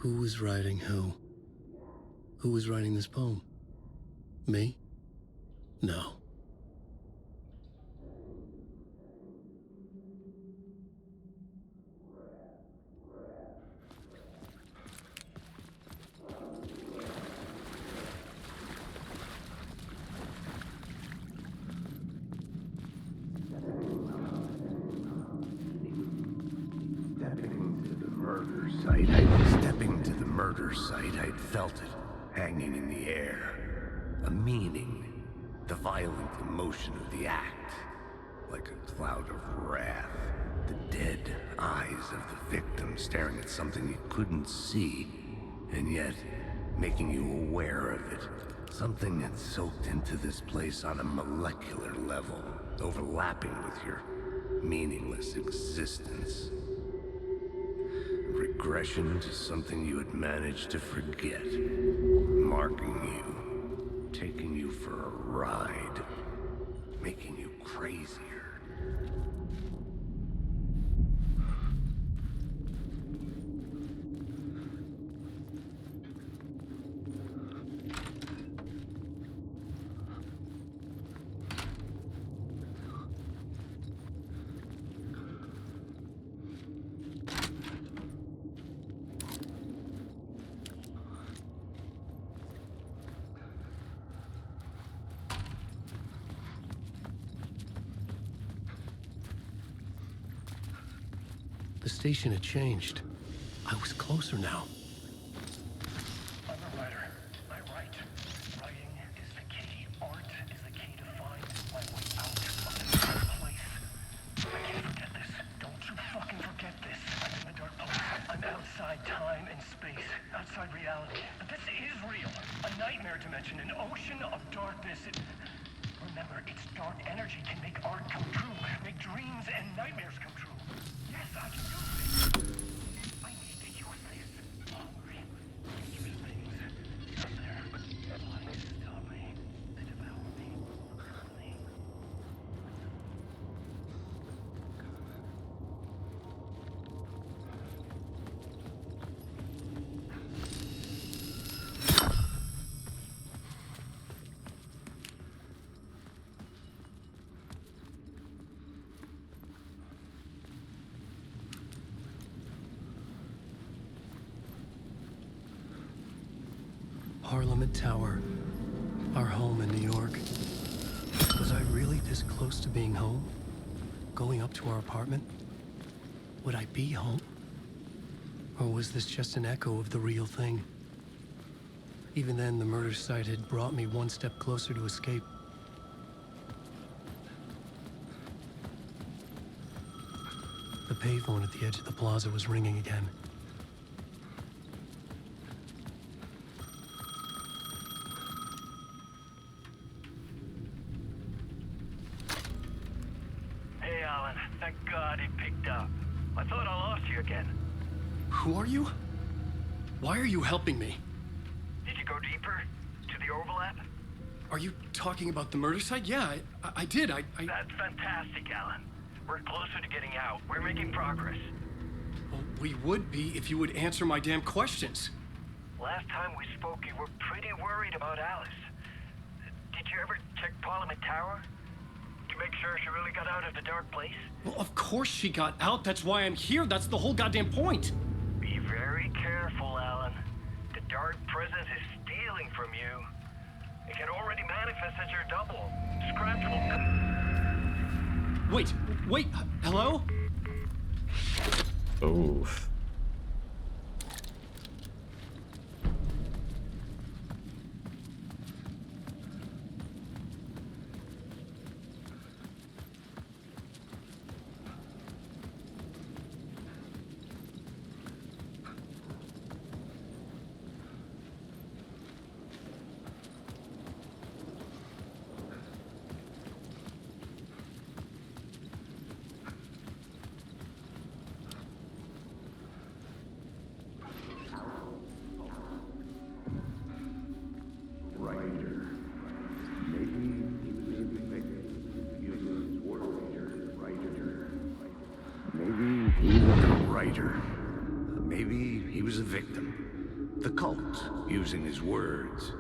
Who was writing who? Who was writing this poem? Me? No. Stepping to the murder site, I'd felt it, hanging in the air. A meaning, the violent emotion of the act, like a cloud of wrath. The dead eyes of the victim staring at something you couldn't see, and yet making you aware of it. Something that soaked into this place on a molecular level, overlapping with your meaningless existence. Regression to something you had managed to forget. Marking you, taking you for a ride, making you crazier. The station had changed. I was closer now. I'm a writer. I write. Writing is the key. Art is the key to find my way out of this dark place. I can't forget this. Don't you fucking forget this. I'm in a dark place. I'm outside time and space. Outside reality. But this is real. A nightmare dimension. An ocean of darkness. Remember, its dark energy can make art come true. Make dreams and nightmares come true. Yes, I can do this. I need to use this. Hungry, dangerous things out there. Trying to stop me. They devour me. Kill me. Parliament Tower, our home in New York. Was I really this close to being home? Going up to our apartment? Would I be home? Or was this just an echo of the real thing? Even then, the murder site had brought me one step closer to escape. The payphone at the edge of the plaza was ringing again. Thank God it picked up. I thought I lost you again. Who are you? Why are you helping me? Did you go deeper? To the overlap? Are you talking about the murder site? Yeah, I did. That's fantastic, Alan. We're closer to getting out. We're making progress. Well, we would be if you would answer my damn questions. Last time we spoke, you were pretty worried about Alice. Did you ever check Parliament Tower? To make sure she really got out of the dark place? Well, of course she got out. That's why I'm here. That's the whole goddamn point. Be very careful, Alan. The dark presence is stealing from you. It can already manifest as your double. Scratch will... Wait, hello? Oof. Maybe he was a victim. The cult, using his words.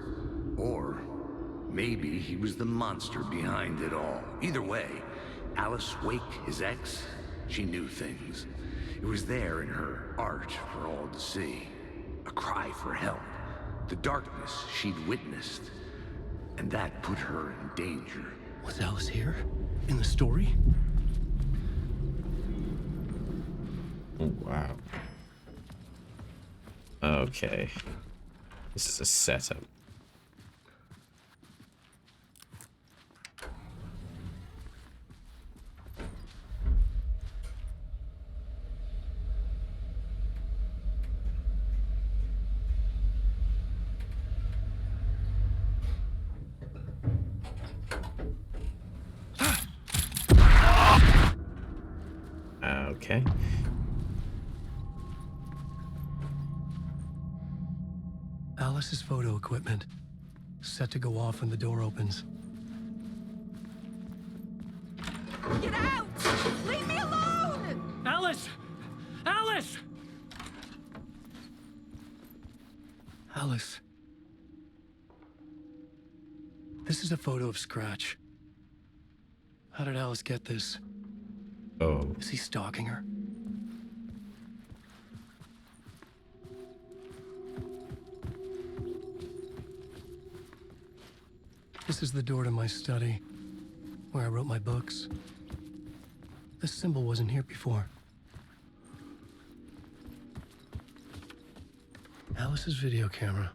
Or maybe he was the monster behind it all. Either way, Alice Wake, his ex, she knew things. It was there in her art for all to see. A cry for help. The darkness she'd witnessed. And that put her in danger. Was Alice here? In the story? Oh, wow. Okay. This is a setup. Okay. Alice's photo equipment. Set to go off when the door opens. Get out! Leave me alone! Alice! Alice! Alice. This is a photo of Scratch. How did Alice get this? Oh. Is he stalking her? This is the door to my study, where I wrote my books. This symbol wasn't here before. Alice's video camera.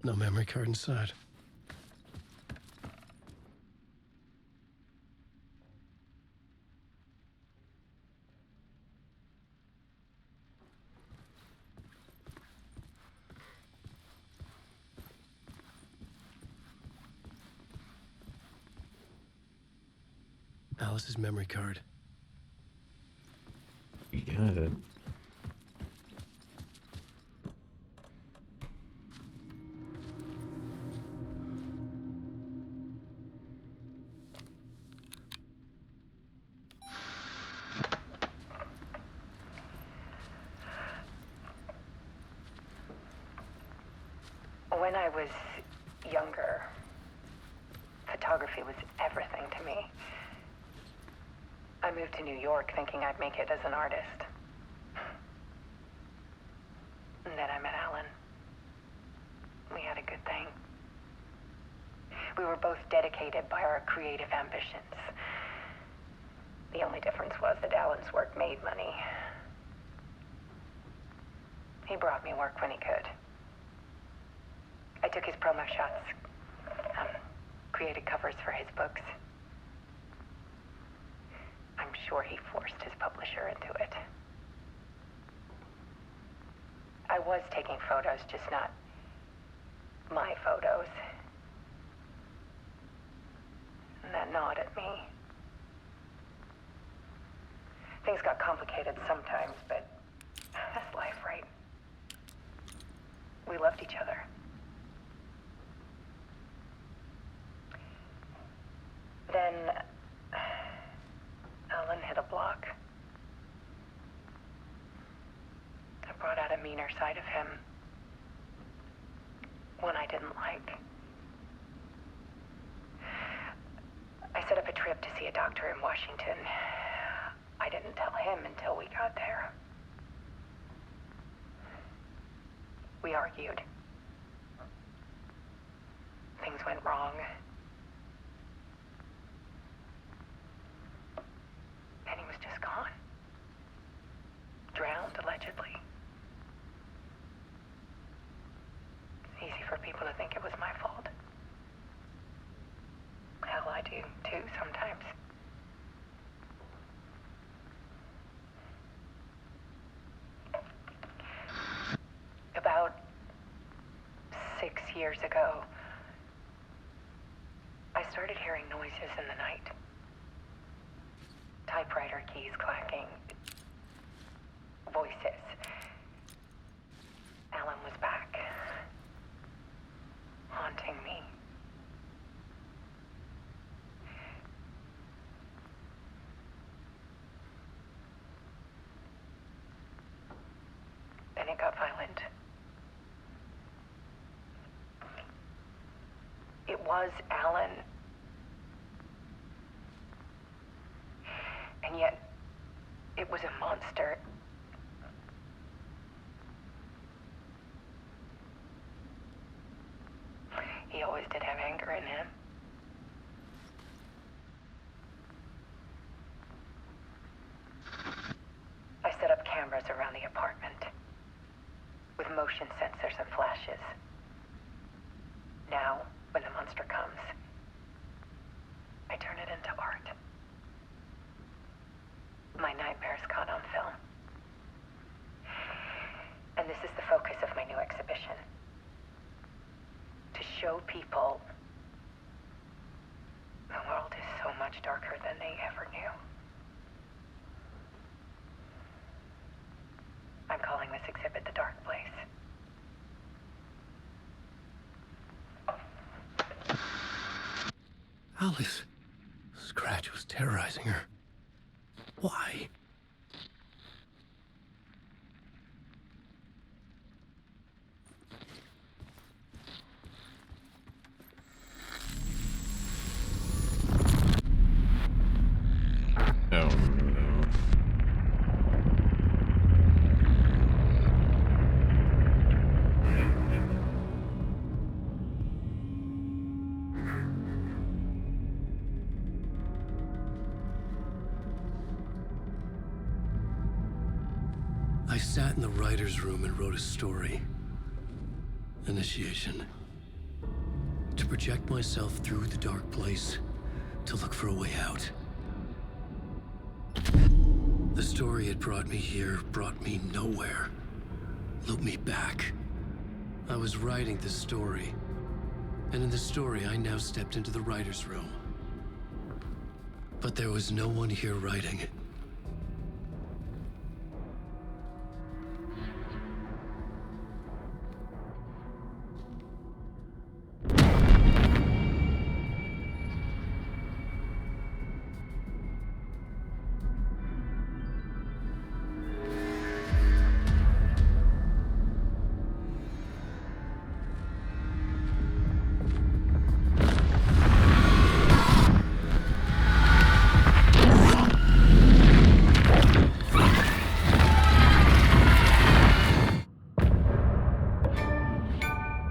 No memory card inside. Alice's memory card. You got it. When I was younger, photography was everything to me. I moved to New York thinking I'd make it as an artist. And then I met Alan. We had a good thing. We were both dedicated by our creative ambitions. The only difference was that Alan's work made money. He brought me work when he could. I took his promo shots, created covers for his books. I'm sure he forced his publisher into it. I was taking photos, just not my photos. And that gnawed at me. Things got complicated sometimes, but that's life, right? We loved each other. Then Alan hit a block. I brought out a meaner side of him. One I didn't like. I set up a trip to see a doctor in Washington. I didn't tell him until we got there. We argued. Things went wrong. And he was just gone. Drowned, allegedly. It's easy for people to think it was my fault. Hell, I do, too, sometimes. About 6 years ago, I started hearing noises in the night. Typewriter keys clacking. Voices. Alan was back. Haunting me. Then it got violent. was Alan. And yet, it was a monster. He always did have anger in him. I set up cameras around the apartment with motion sensors and flashes. Now, when the monster comes, I turn it into art. My nightmares caught on film. And this is the focus of my new exhibition. To show people the world is so much darker than they ever knew. I'm calling this exhibit The Dark Place. Alice. Scratch was terrorizing her. Why? Oh no. I sat in the writer's room and wrote a story. Initiation. To project myself through the dark place, to look for a way out. The story had brought me here, brought me nowhere. Looped me back. I was writing the story. And in the story, I now stepped into the writer's room. But there was no one here writing.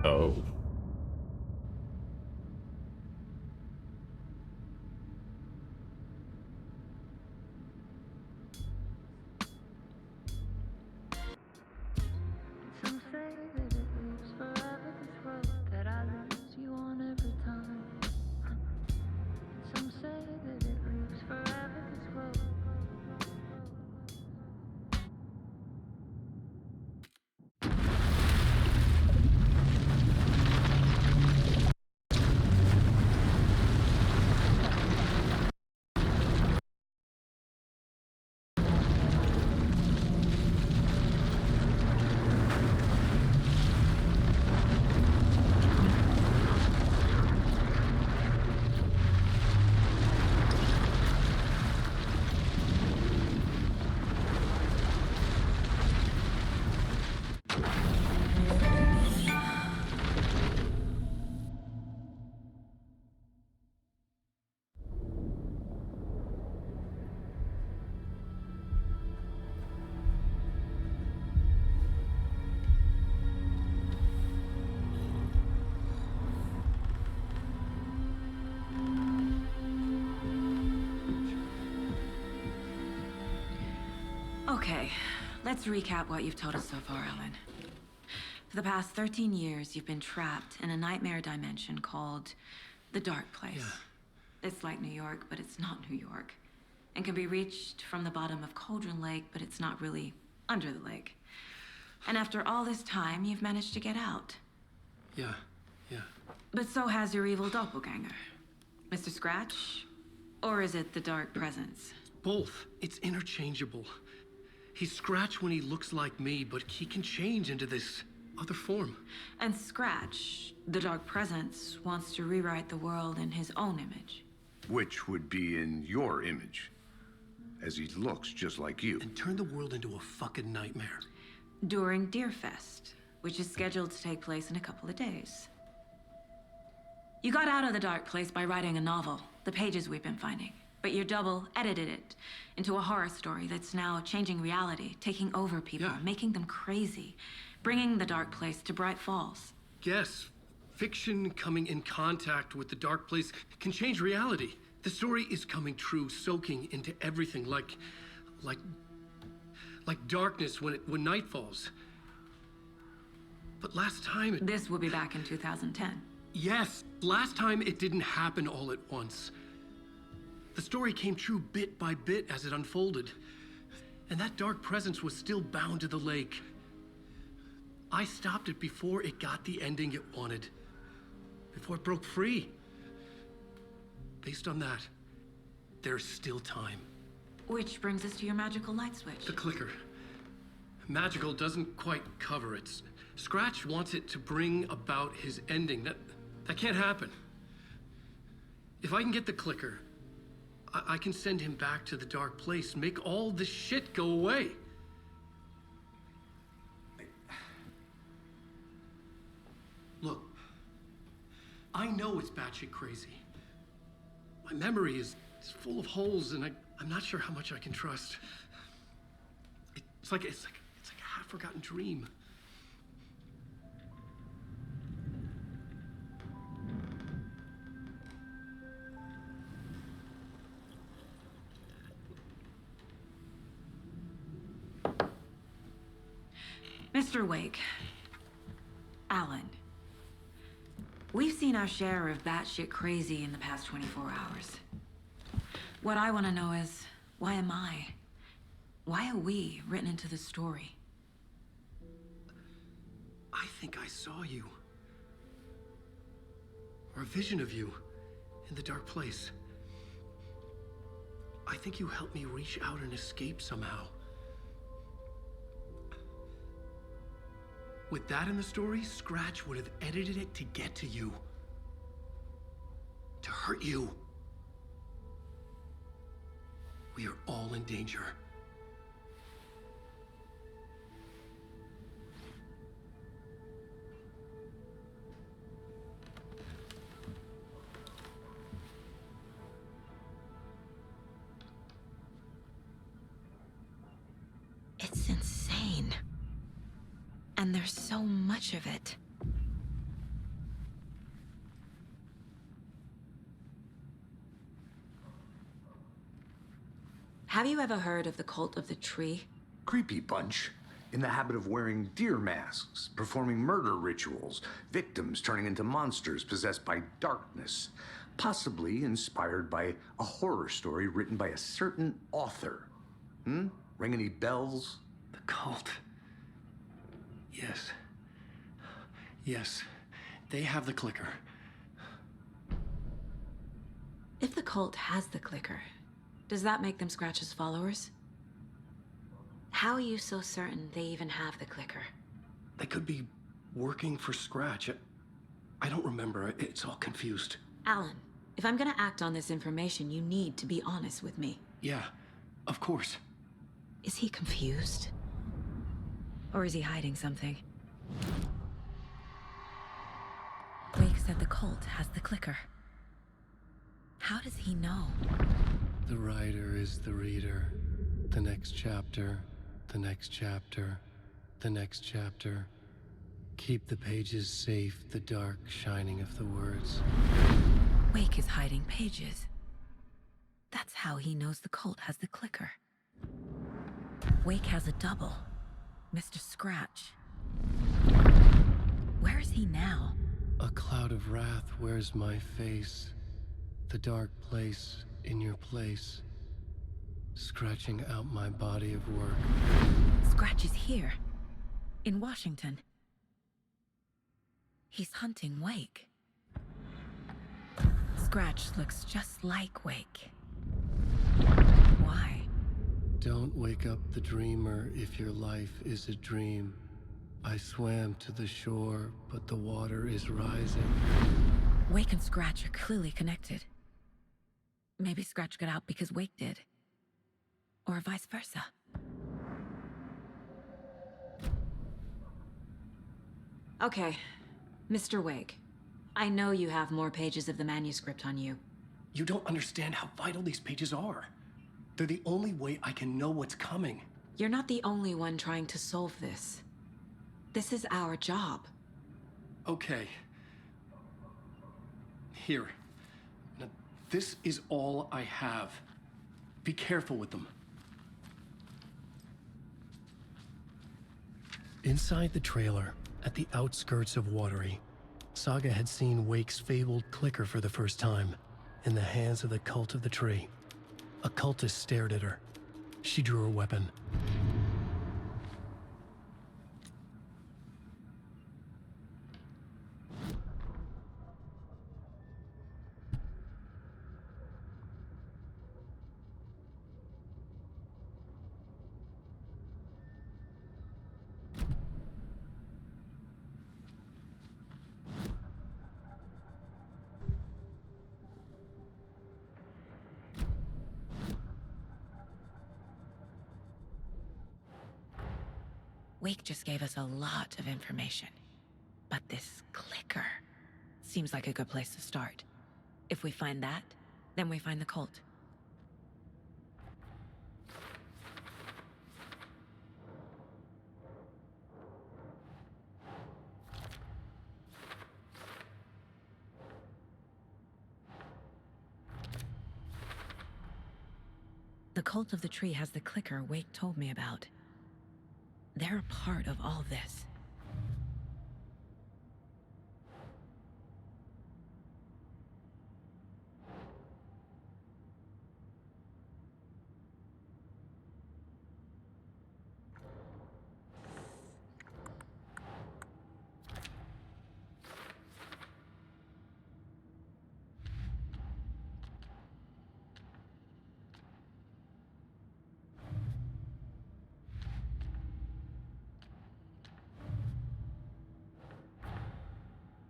Oh. Some say that it lives forever, this road that I lose you on every time. Some say that it lives forever, this road. Okay, let's recap what you've told us so far, Alan. For the past 13 years, you've been trapped in a nightmare dimension called the Dark Place. Yeah. It's like New York, but it's not New York. And can be reached from the bottom of Cauldron Lake, but it's not really under the lake. And after all this time, you've managed to get out. Yeah. But so has your evil doppelganger. Mr. Scratch? Or is it the Dark Presence? Both. It's interchangeable. He's Scratch when he looks like me, but he can change into this other form. And Scratch, the Dark Presence, wants to rewrite the world in his own image. Which would be in your image, as he looks just like you. And turn the world into a fucking nightmare. During Deerfest, which is scheduled to take place in a couple of days. You got out of the dark place by writing a novel, the pages we've been finding. But your double edited it into a horror story that's now changing reality, taking over people, Yeah. making them crazy, bringing the dark place to Bright Falls. Yes, fiction coming in contact with the dark place can change reality. The story is coming true, soaking into everything like darkness when night falls. But last time This will be back in 2010. yes, last time it didn't happen all at once. The story came true bit by bit as it unfolded. And that dark presence was still bound to the lake. I stopped it before it got the ending it wanted. Before it broke free. Based on that, there's still time. Which brings us to your magical light switch. The clicker. Magical doesn't quite cover it. Scratch wants it to bring about his ending. That can't happen. If I can get the clicker, I can send him back to the dark place, make all this shit go away. Look, I know it's batshit crazy. My memory is full of holes, and I'm not sure how much I can trust. It's like a half-forgotten dream. Mr. Wake. Alan. We've seen our share of batshit crazy in the past 24 hours. What I want to know is, why am I? Why are we written into the story? I think I saw you. Or a vision of you in the dark place. I think you helped me reach out and escape somehow. With that in the story, Scratch would have edited it to get to you. To hurt you. We are all in danger. It's insane. And there's so much of it. Have you ever heard of the cult of the tree? Creepy bunch. In the habit of wearing deer masks, performing murder rituals, victims turning into monsters possessed by darkness. Possibly inspired by a horror story written by a certain author. Ring any bells? The cult. Yes. Yes. They have the clicker. If the cult has the clicker, does that make them Scratch's followers? How are you so certain they even have the clicker? They could be working for Scratch. I don't remember. It's all confused. Alan, if I'm gonna act on this information, you need to be honest with me. Yeah, of course. Is he confused? Or is he hiding something? Wake said the cult has the clicker. How does he know? The writer is the reader. The next chapter, the next chapter, the next chapter. Keep the pages safe, the dark shining of the words. Wake is hiding pages. That's how he knows the cult has the clicker. Wake has a double. Mr. Scratch. Where is he now? A cloud of wrath wears my face. The dark place in your place. Scratching out my body of work. Scratch is here. In Washington. He's hunting Wake. Scratch looks just like Wake. Why? Don't wake up the dreamer if your life is a dream. I swam to the shore, but the water is rising. Wake and Scratch are clearly connected. Maybe Scratch got out because Wake did. Or vice versa. Okay, Mr. Wake. I know you have more pages of the manuscript on you. You don't understand how vital these pages are. They're the only way I can know what's coming. You're not the only one trying to solve this. This is our job. Okay. Here. Now, this is all I have. Be careful with them. Inside the trailer, at the outskirts of Watery, Saga had seen Wake's fabled clicker for the first time, in the hands of the Cult of the Tree. A cultist stared at her. She drew her weapon. Wake just gave us a lot of information. But this clicker seems like a good place to start. If we find that, then we find the cult. The Cult of the Tree has the clicker Wake told me about. They're a part of all this.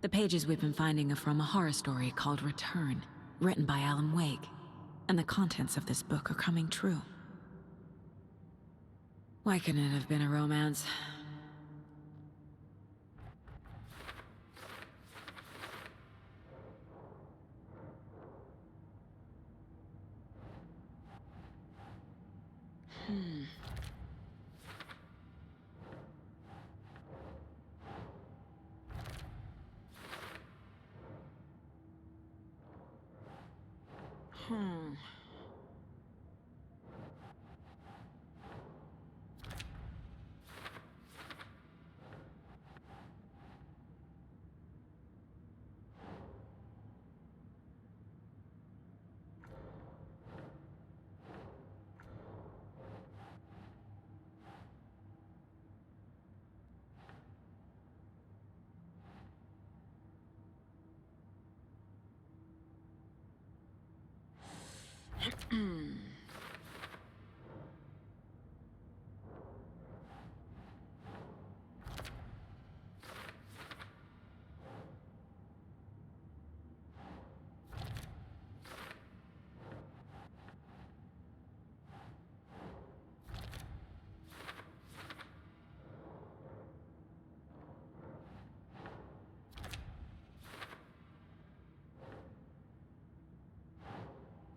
The pages we've been finding are from a horror story called Return, written by Alan Wake, and the contents of this book are coming true. Why couldn't it have been a romance?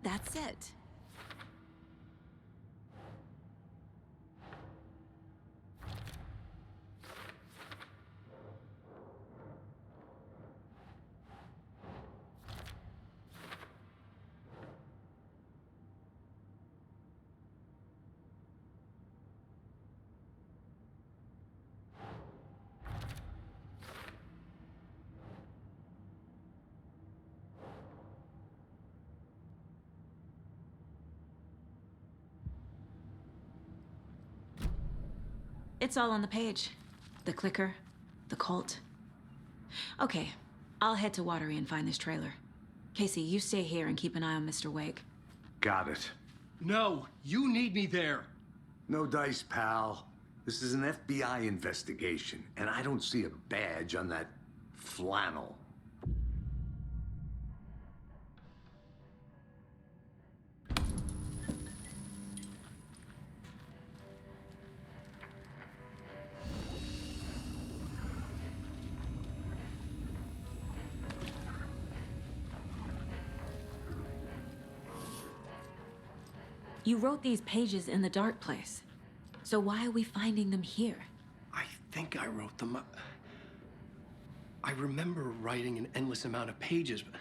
That's it. It's all on the page. The clicker, the cult. Okay, I'll head to Watery and find this trailer. Casey, you stay here and keep an eye on Mr. Wake. Got it. No, you need me there. No dice, pal. This is an FBI investigation, and I don't see a badge on that flannel. You wrote these pages in the dark place. So why are we finding them here? I think I wrote them. I remember writing an endless amount of pages, but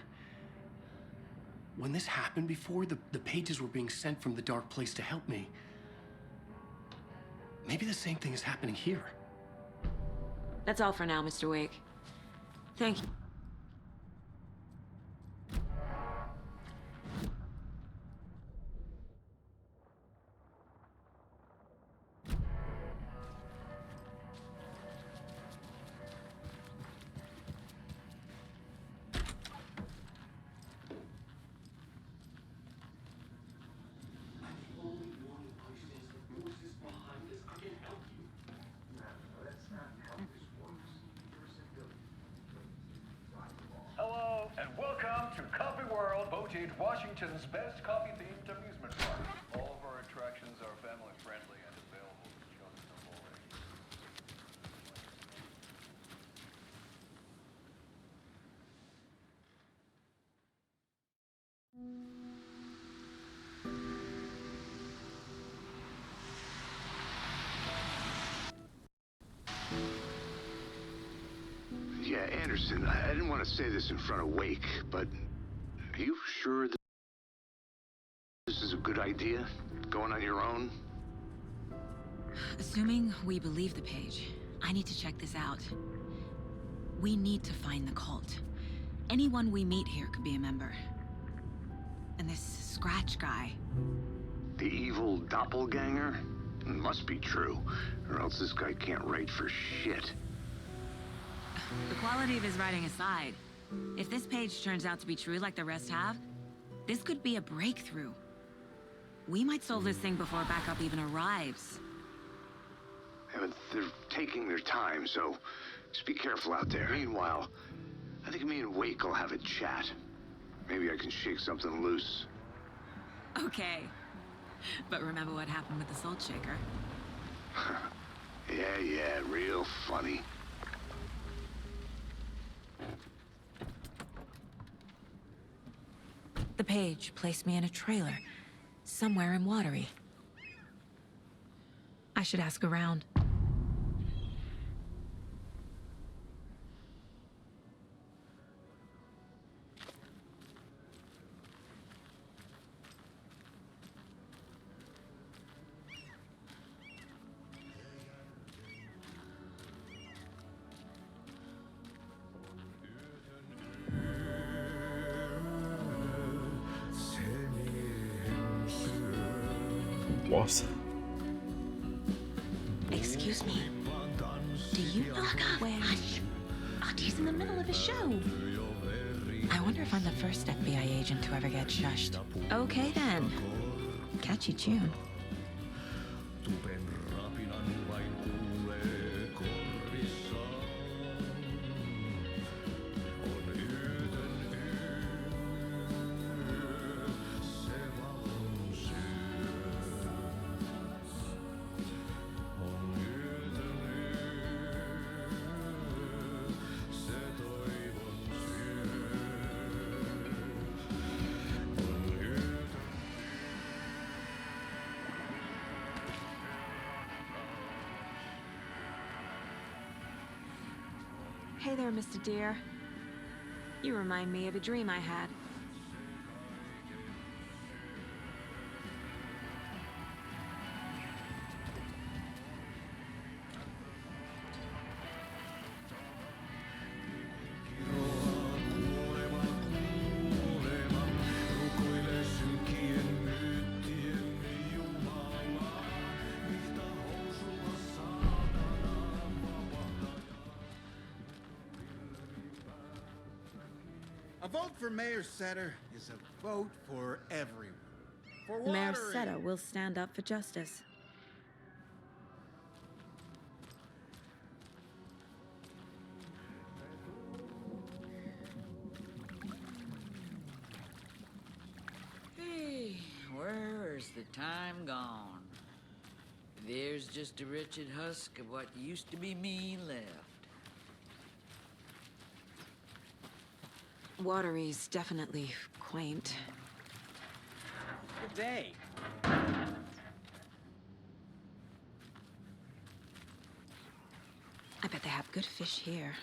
when this happened before, the pages were being sent from the dark place to help me. Maybe the same thing is happening here. That's all for now, Mr. Wake. Thank you. Hello, and welcome to Coffee World, voted Washington's best coffee-themed amusement park. All of our attractions are family-friendly and available to children of all ages. Yeah, Anderson, I didn't want to say this in front of Wake, but are you sure this is a good idea? Going on your own? Assuming we believe the page, I need to check this out. We need to find the cult. Anyone we meet here could be a member. And this Scratch guy. The evil doppelganger? Must be true, or else this guy can't write for shit. The quality of his writing aside, if this page turns out to be true like the rest have, this could be a breakthrough. We might solve this thing before backup even arrives. Yeah, but they're taking their time, so just be careful out there. Meanwhile, I think me and Wake will have a chat. Maybe I can shake something loose. Okay. But remember what happened with the Salt Shaker? Yeah, real funny. The page placed me in a trailer, somewhere in Watery. I should ask around. What? Excuse me. Do you know where? Hush! Artie's in the middle of a show. I wonder if I'm the first FBI agent to ever get shushed. Okay then. Catchy tune. Hey there, Mr. Deer. You remind me of a dream I had. A vote for Mayor Setter is a vote for everyone. For Mayor watering. Seta will stand up for justice. Hey, where's the time gone? There's just a wretched husk of what used to be me left. Watery's definitely quaint. Good day. I bet they have good fish here.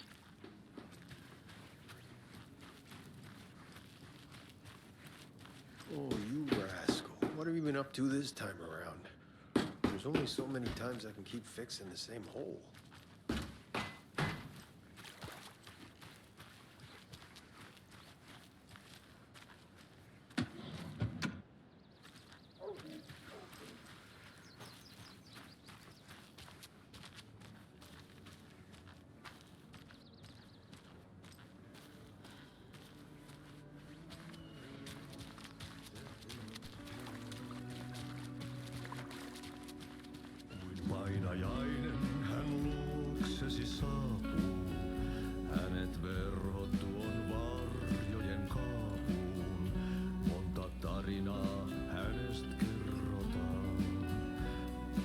Oh, you rascal. What have you been up to this time around? There's only so many times I can keep fixing the same hole. Painajainen hän luoksesi saapuu, hänet verhot tuon varjojen kaapuun. Monta tarinaa hänestä kerrotaan,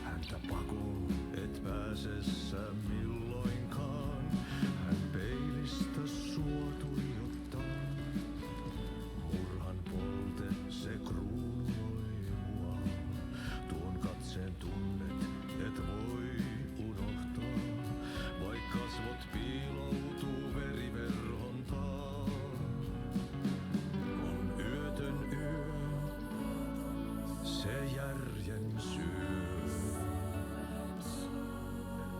häntä pakoon et pääse sä milloinkaan. Hän peilistä sua tuijottaa, murhan polte se kruunoi mua. Tuon katseen tunnet et voi unohtaa, vaik kasvot piiloutuu veriverhon taa. On yötön yö, se järjen syö.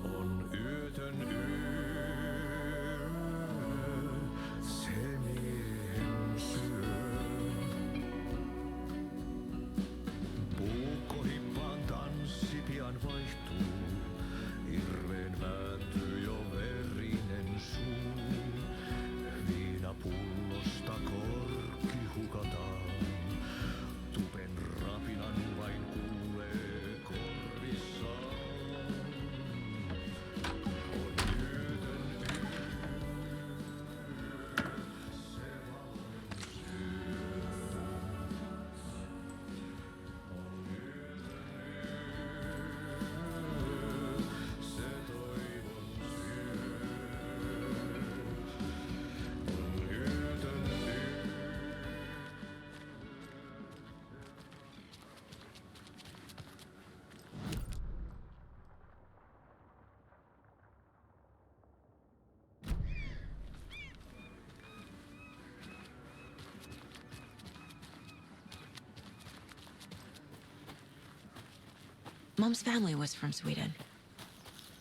On yötön yö, se miehen syö. Puukkohippaan tanssi pian vaihtuu, hirveen vääntyy jo verinen suu. Viinapullosta korkki hukataan, tupen rapinan vain kuulee korvissaan. On yötön yö, se valon syö. On yötön yö, se toivon syö. On yötön yö. Mom's family was from Sweden.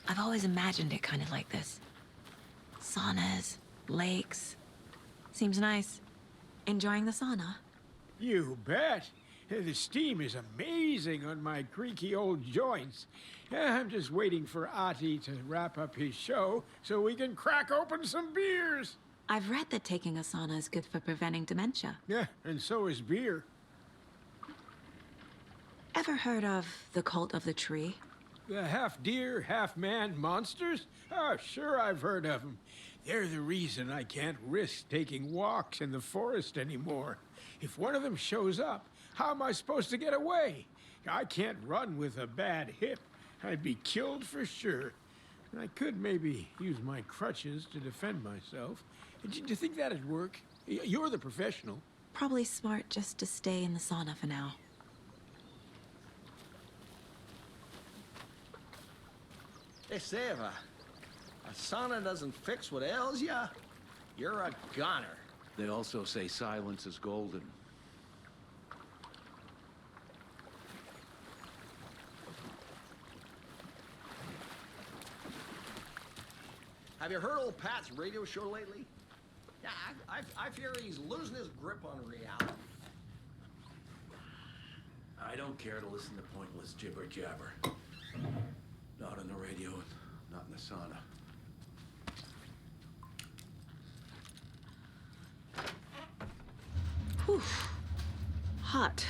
I've always imagined it kind of like this. Saunas, lakes. Seems nice. Enjoying the sauna? You bet. The steam is amazing on my creaky old joints. I'm just waiting for Ati to wrap up his show so we can crack open some beers. I've read that taking a sauna is good for preventing dementia. Yeah, and so is beer. Ever heard of the cult of the tree? The half-deer, half-man monsters? Oh, sure I've heard of them. They're the reason I can't risk taking walks in the forest anymore. If one of them shows up, how am I supposed to get away? I can't run with a bad hip. I'd be killed for sure. I could maybe use my crutches to defend myself. Do you think that'd work? You're the professional. Probably smart just to stay in the sauna for now. Hey, Seva. A sauna doesn't fix what ails ya. You're a goner. They also say silence is golden. Have you heard old Pat's radio show lately? Yeah, I fear he's losing his grip on reality. I don't care to listen to pointless jibber-jabber. Not on the radio, not in the sauna. Whew. Hot.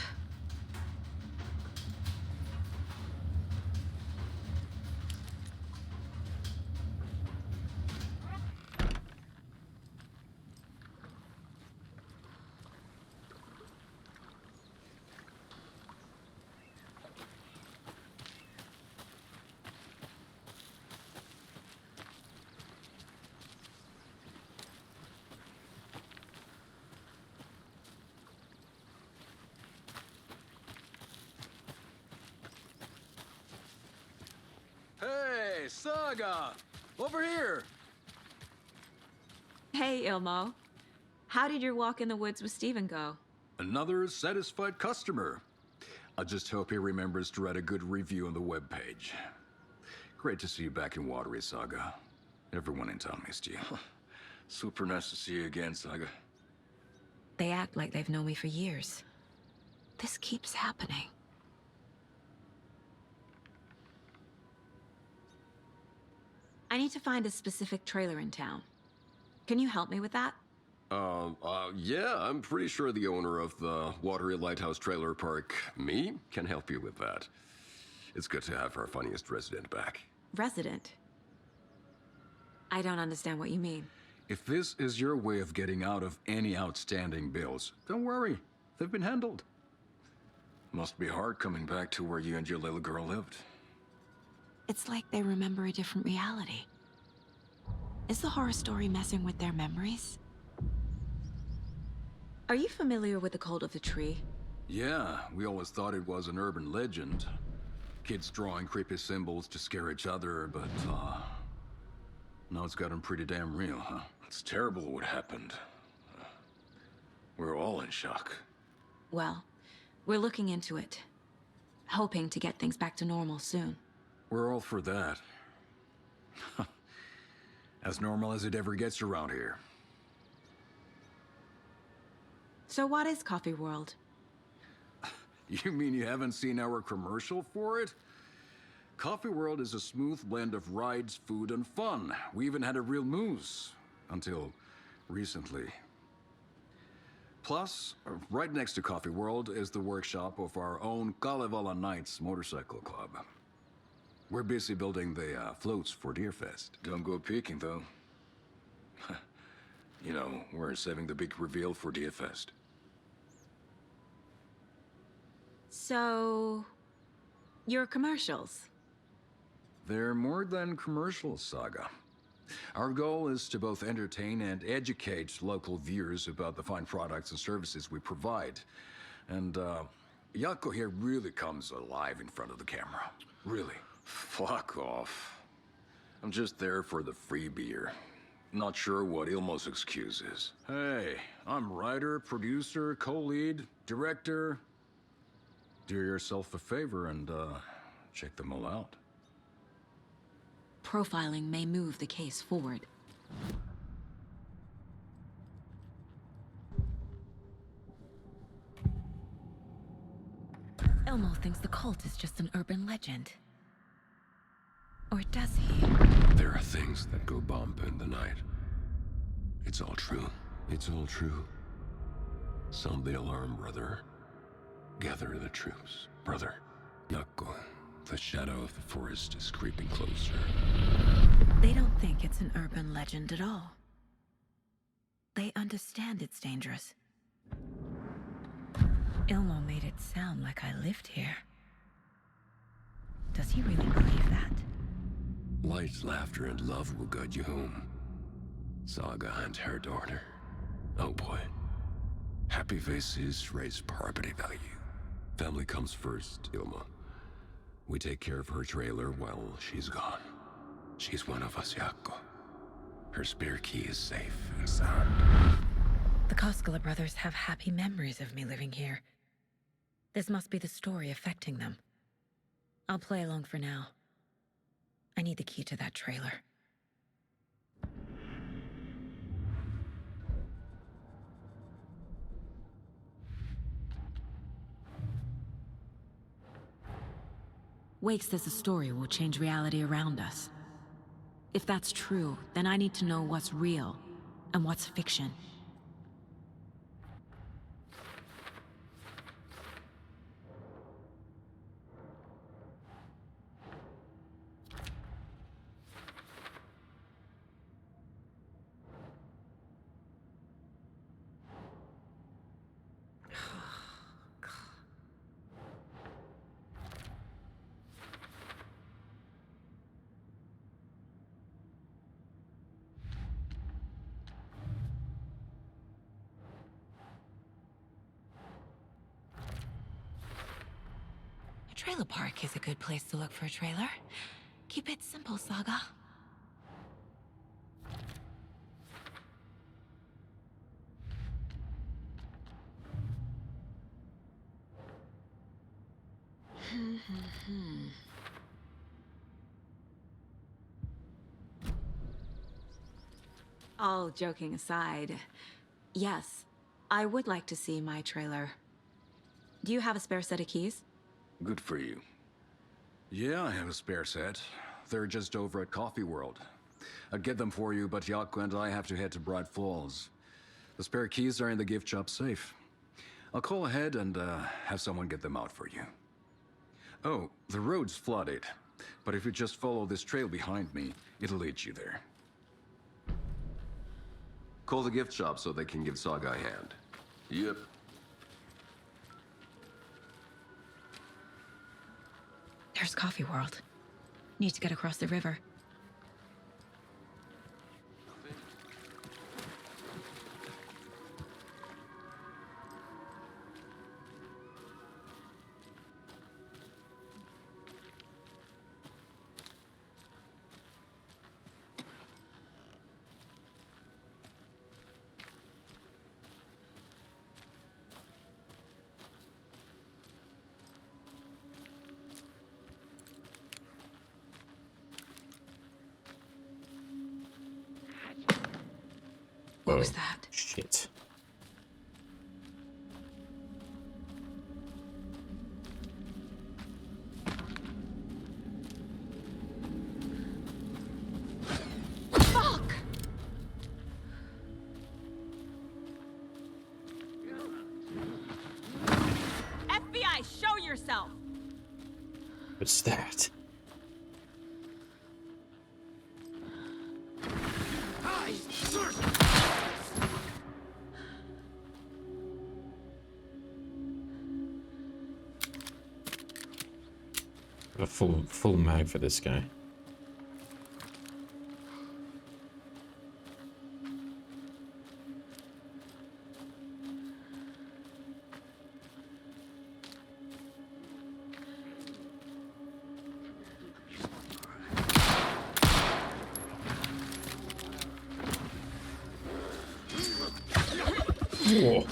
Saga! Over here! Hey, Ilmo. How did your walk in the woods with Steven go? Another satisfied customer. I just hope he remembers to write a good review on the webpage. Great to see you back in Watery, Saga. Everyone in town missed you. Super nice to see you again, Saga. They act like they've known me for years. This keeps happening. I need to find a specific trailer in town. Can you help me with that? Yeah, I'm pretty sure the owner of the Watery Lighthouse Trailer Park, me, can help you with that. It's good to have our funniest resident back. Resident? I don't understand what you mean. If this is your way of getting out of any outstanding bills, don't worry. They've been handled. Must be hard coming back to where you and your little girl lived. It's like they remember a different reality. Is the horror story messing with their memories? Are you familiar with the Cult of the Tree? Yeah, we always thought it was an urban legend. Kids drawing creepy symbols to scare each other, but, now it's gotten pretty damn real, huh? It's terrible what happened. We're all in shock. Well, we're looking into it. Hoping to get things back to normal soon. We're all for that. As normal as it ever gets around here. So what is Coffee World? You mean you haven't seen our commercial for it? Coffee World is a smooth blend of rides, food, and fun. We even had a real moose. Until recently. Plus, right next to Coffee World is the workshop of our own Kalevala Knights Motorcycle Club. We're busy building the floats for Deerfest. Don't go peeking, though. You know, we're saving the big reveal for Deerfest. So... your commercials? They're more than commercials, Saga. Our goal is to both entertain and educate local viewers about the fine products and services we provide. And, Jaakko here really comes alive in front of the camera. Really. Fuck off. I'm just there for the free beer. Not sure what Ilmo's excuse is. Hey, I'm writer, producer, co-lead, director. Do yourself a favor and, check them all out. Profiling may move the case forward. Ilmo thinks the cult is just an urban legend. Or does he? There are things that go bump in the night. It's all true. It's all true. Sound the alarm, brother. Gather the troops, brother. Jaakko, the shadow of the forest is creeping closer. They don't think it's an urban legend at all. They understand it's dangerous. Ilmo made it sound like I lived here. Does he really believe that? Light, laughter, and love will guide you home. Saga and her daughter. Oh boy. Happy faces raise property value. Family comes first, Ilmo. We take care of her trailer while she's gone. She's one of us, Jaakko. Her spare key is safe and sound. The Koskela brothers have happy memories of me living here. This must be the story affecting them. I'll play along for now. I need the key to that trailer. Wake says the story will change reality around us. If that's true, then I need to know what's real and what's fiction. Trailer park is a good place to look for a trailer. Keep it simple, Saga. All joking aside, yes, I would like to see my trailer. Do you have a spare set of keys? Good for you. Yeah, I have a spare set. They're just over at Coffee World. I'd get them for you, but Jaakko and I have to head to Bright Falls. The spare keys are in the gift shop safe. I'll call ahead and have someone get them out for you. Oh, the road's flooded, but if you just follow this trail behind me, it'll lead you there. Call the gift shop so they can give Saga a hand. Yep. There's Coffee World. Need to get across the river. What was that? Shit. Fuck! FBI, show yourself! What's that? A full mag for this guy. Whoa.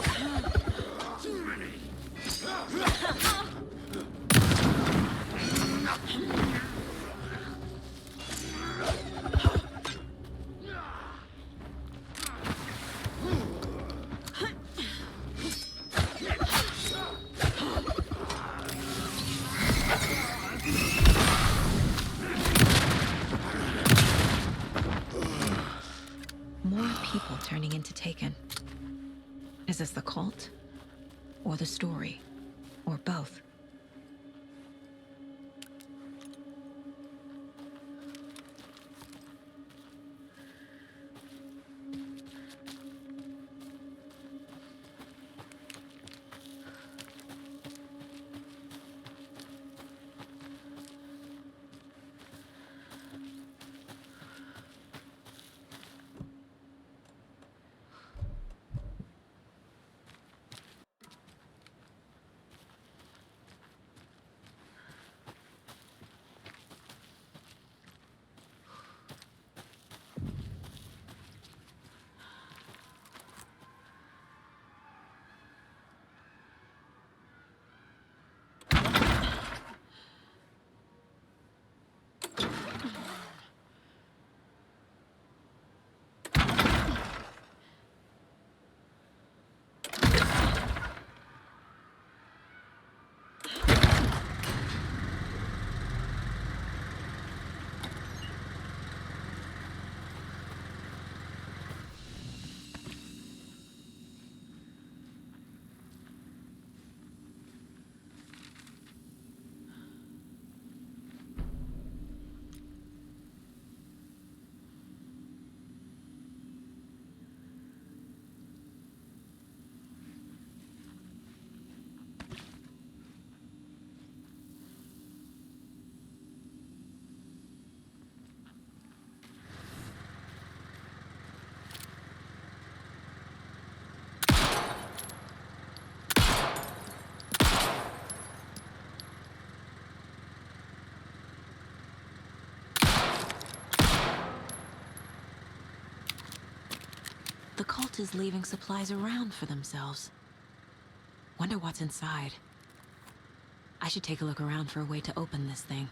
More people turning into Taken. Is this the cult? Or the story? Or both? cult is leaving supplies around for themselves. Wonder what's inside. I should take a look around for a way to open this thing.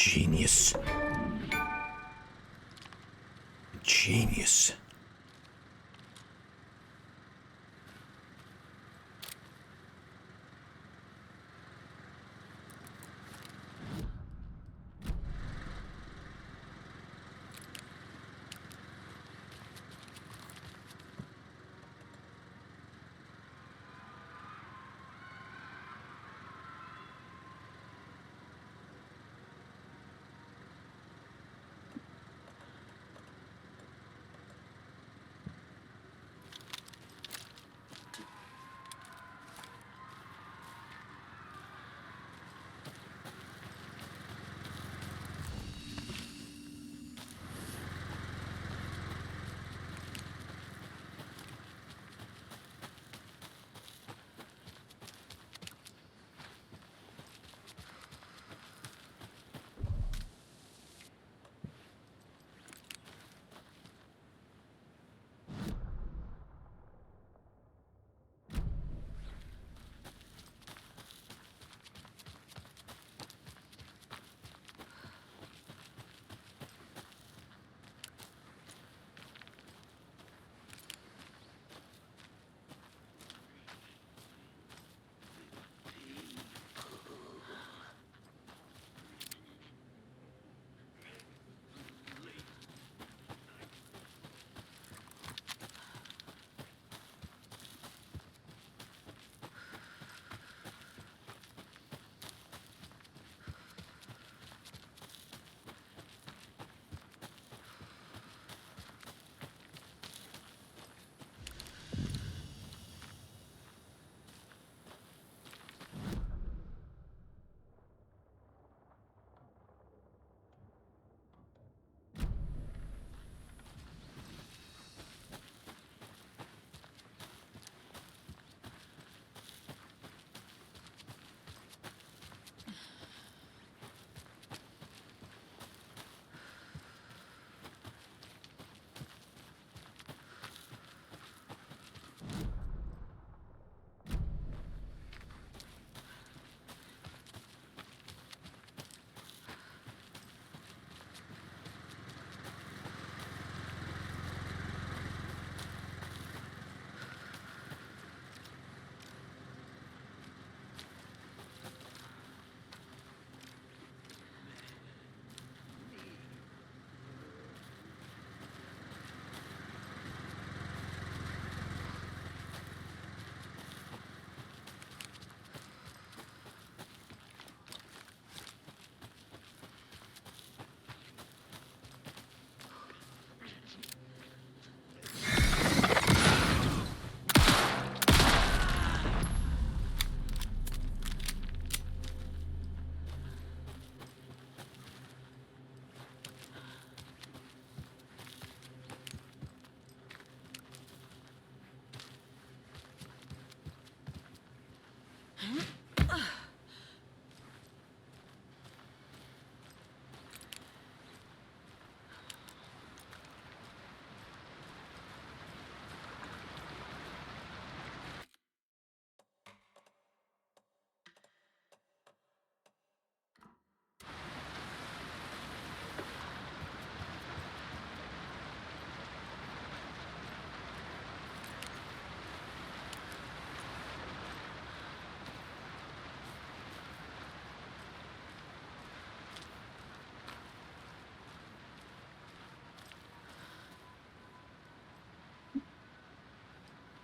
Genius. Genius.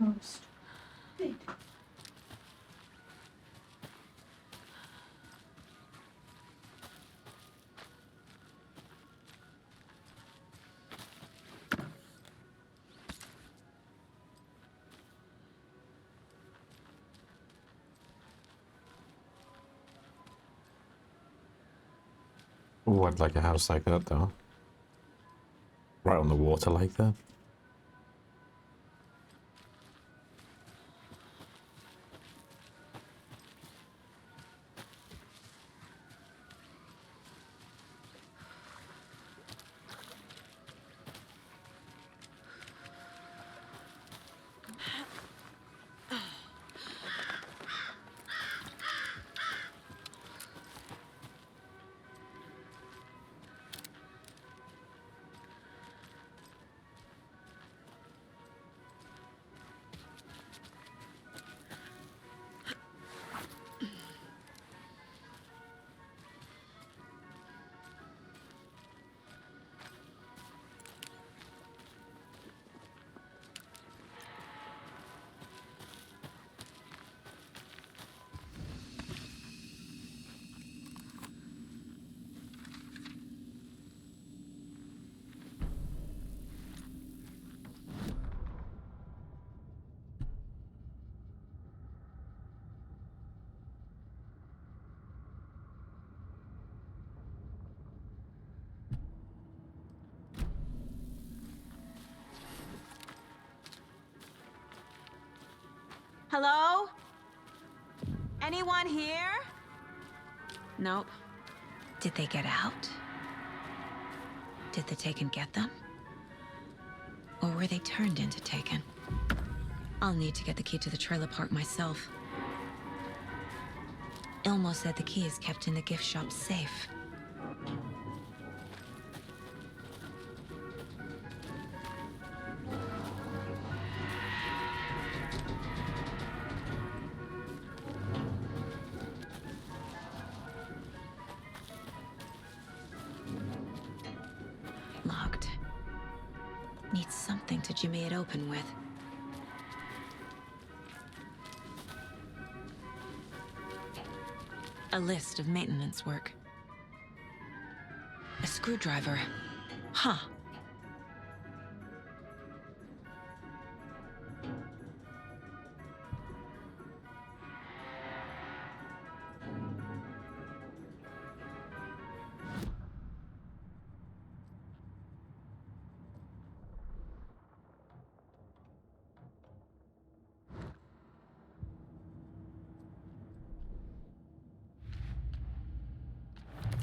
Most. Wait. Ooh, I'd like a house like that, though. Right on the water like that. Hello? Anyone here? Nope. Did they get out? Did the Taken get them? Or were they turned into Taken? I'll need to get the key to the trailer park myself. Ilmo said the key is kept in the gift shop safe. Locked. Needs something to jimmy it open with. A list of maintenance work. A screwdriver. Huh.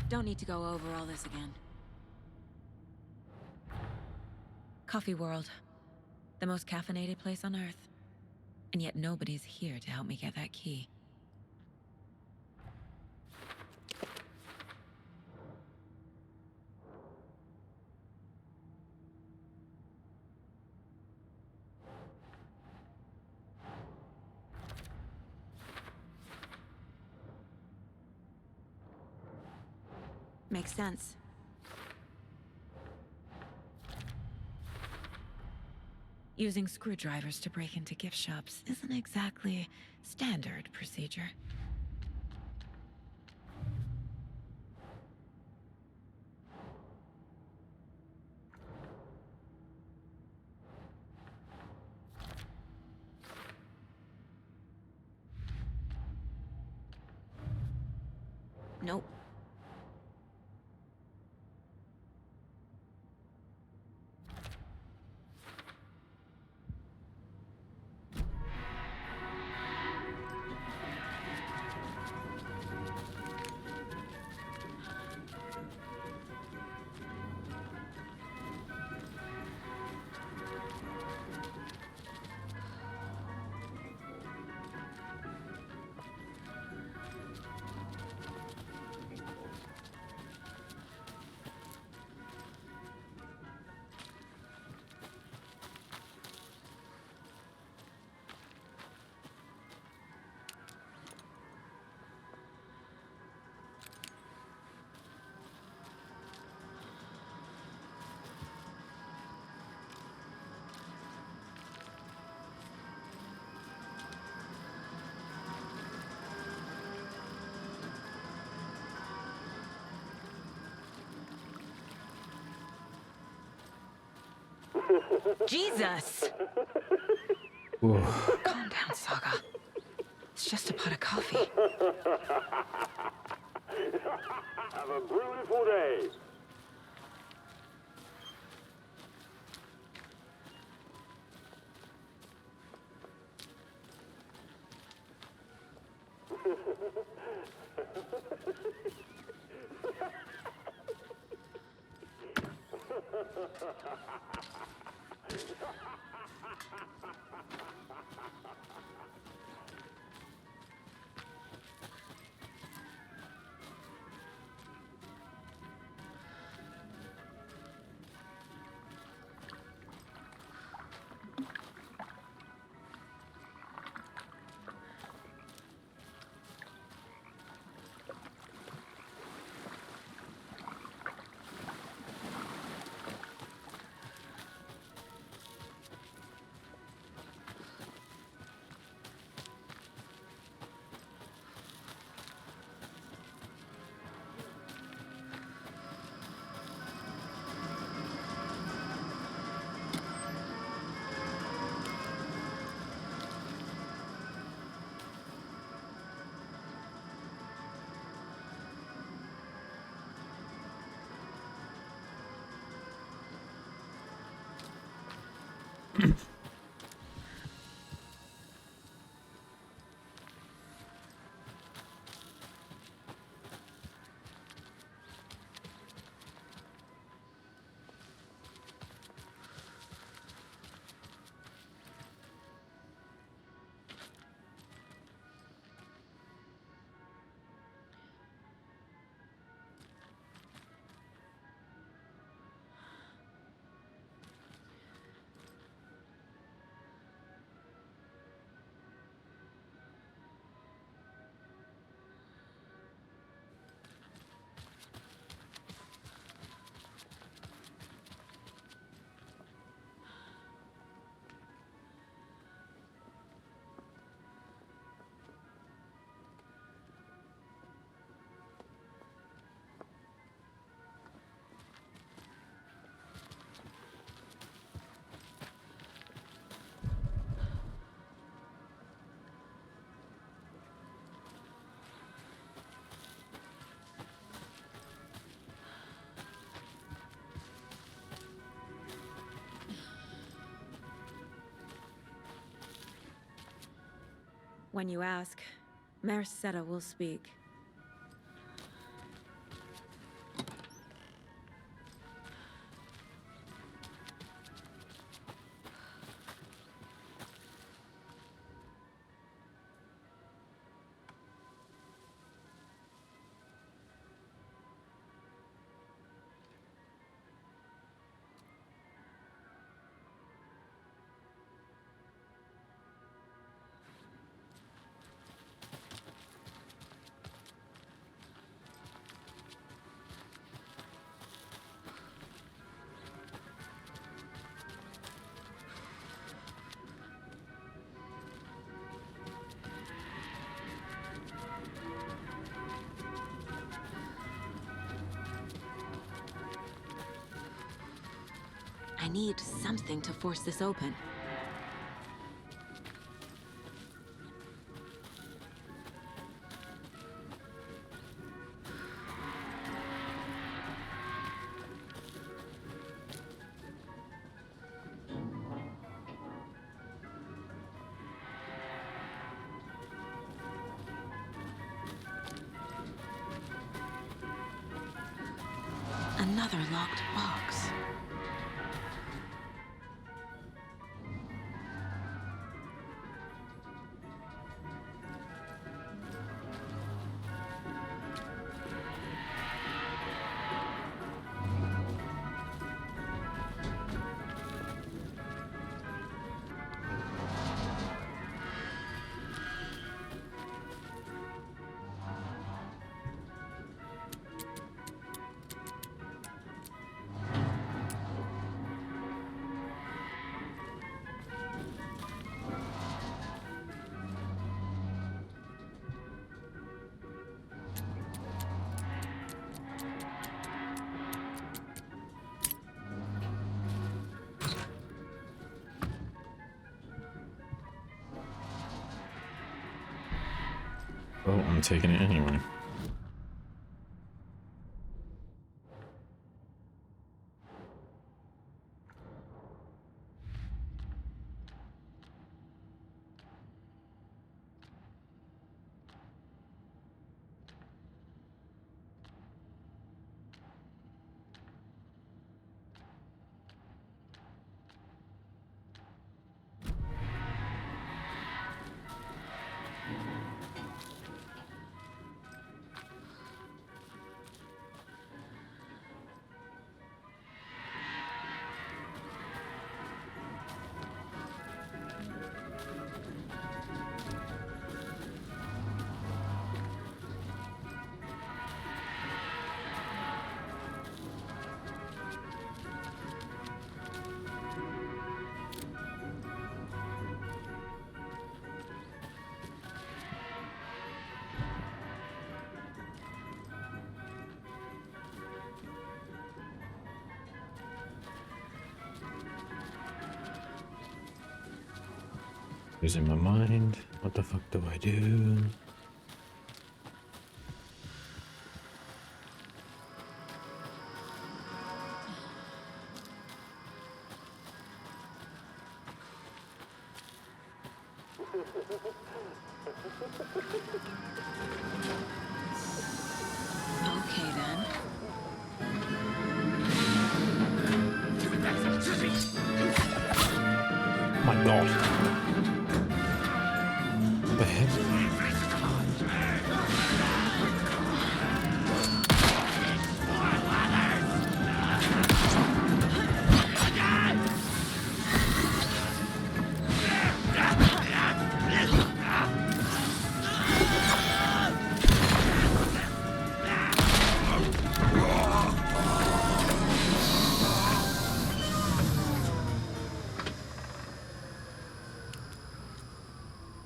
Don't need to go over all this again. Coffee World. The most caffeinated place on Earth. And yet nobody's here to help me get that key. Makes sense. Using screwdrivers to break into gift shops isn't exactly standard procedure. Nope. Jesus! Oof. Calm down, Saga. It's just a pot of coffee. Have a beautiful day. When you ask, Merceda will speak. I need something to force this open. Another locked box. Well, I'm taking it anyway. Losing my mind. What the fuck do I do? Okay then. My God. What the heck?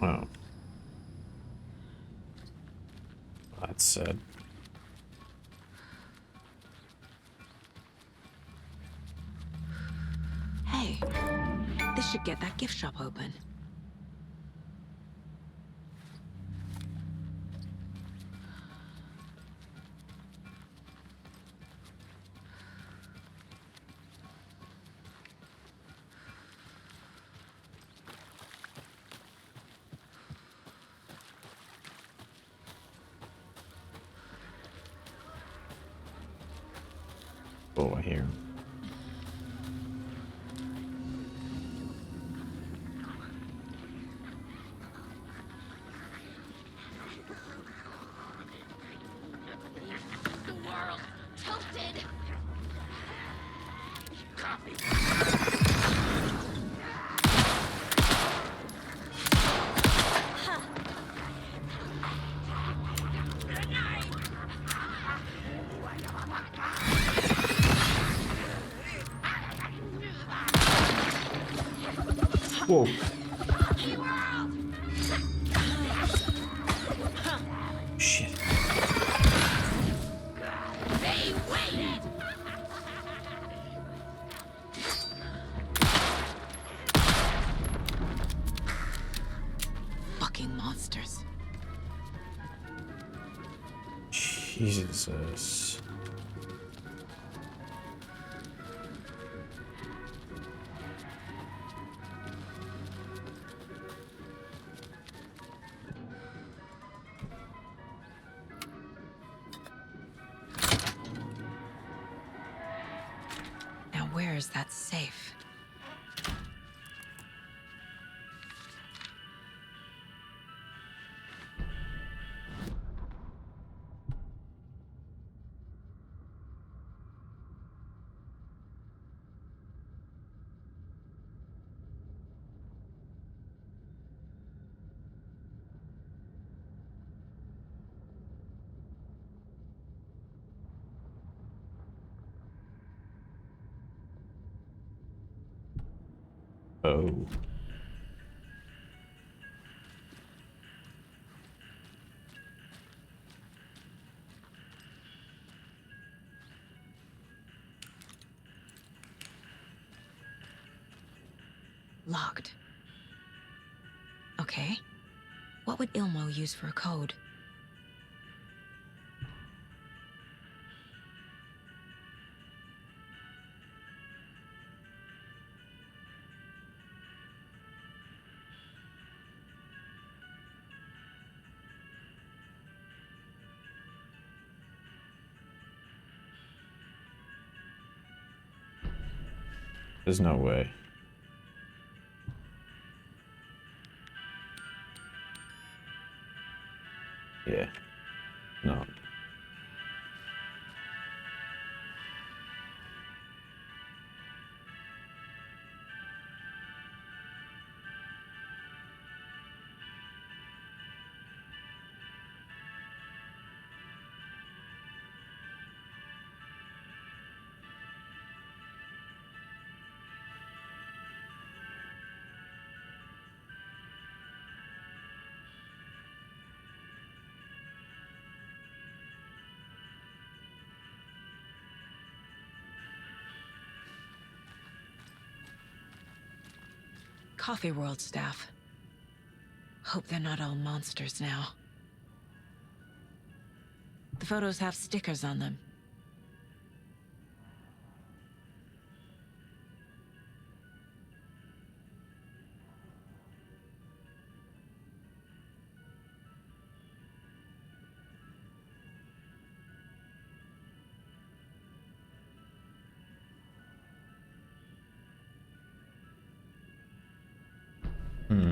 Wow. That's sad. Hey, this should get that gift shop open. Oh, I hear him. The world toasted. Copy. Whoa. Shit. They waited. Fucking monsters. Jesus. Now where is that safe? Oh. Locked. Okay. What would Ilmo use for a code? There's no way. Yeah. No. Coffee World staff. Hope they're not all monsters now. The photos have stickers on them. Hmm.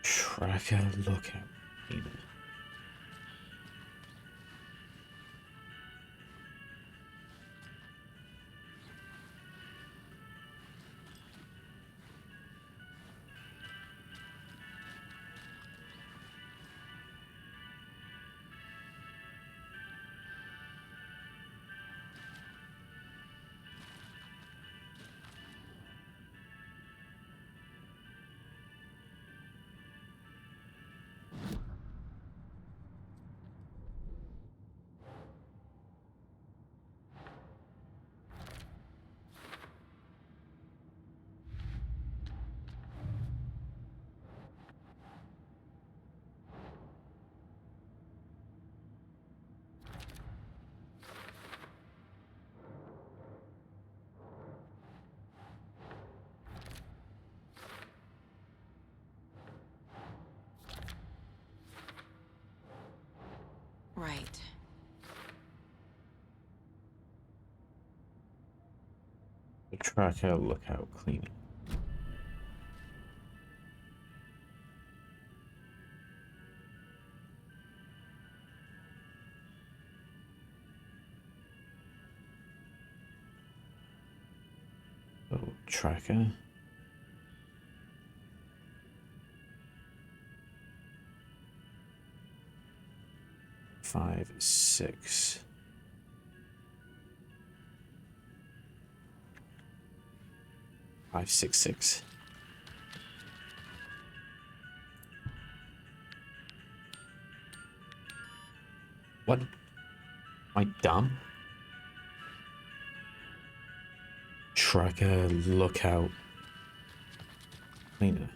Tracker lookout. Right. The tracker lookout cleaning. Oh, tracker. Five, 6. Five, 6, 6. What? Am I dumb? Tracker lookout cleaner.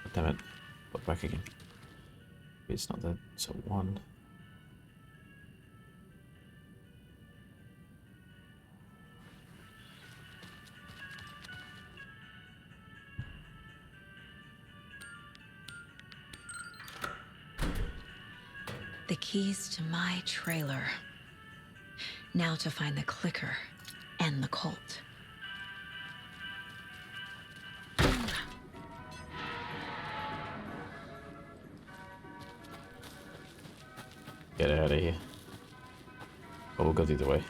Oh, damn it. Look back again. It's not that. So 1. The keys to my trailer. Now to find the clicker and the Colt. Get out of here. But we'll go the other way.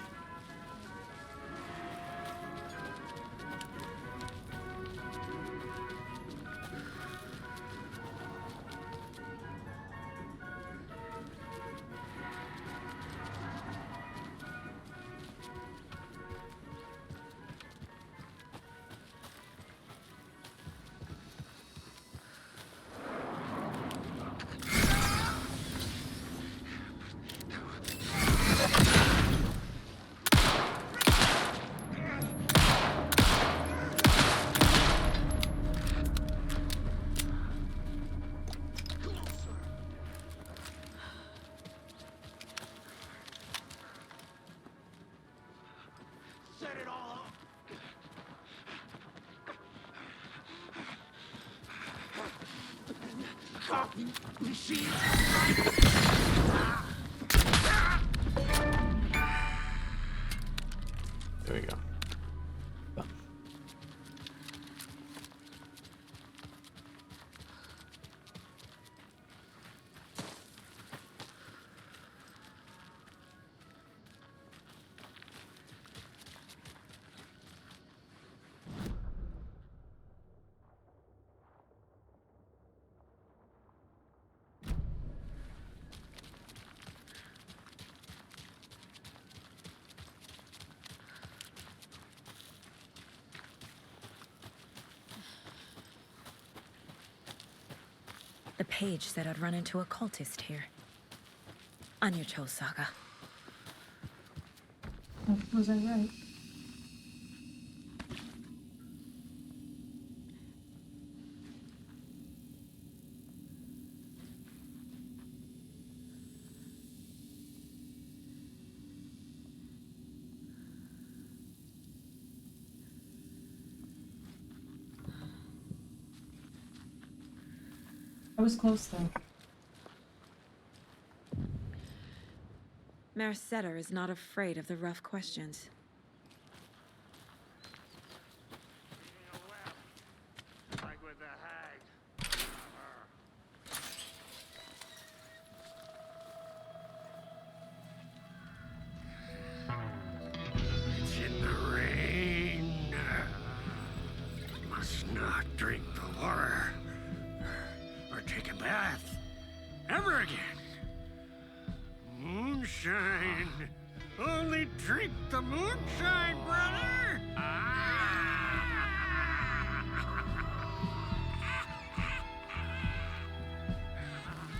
set it all off. Copy machine. There we go. The page said I'd run into a cultist here. On your toes, Saga. Was I right? I was close, though. Mayor Setter is not afraid of the rough questions. Like with the hag. It's in the rain. Must not drink the water. Or take a bath. Ever again. Moonshine. Only drink the moonshine, brother.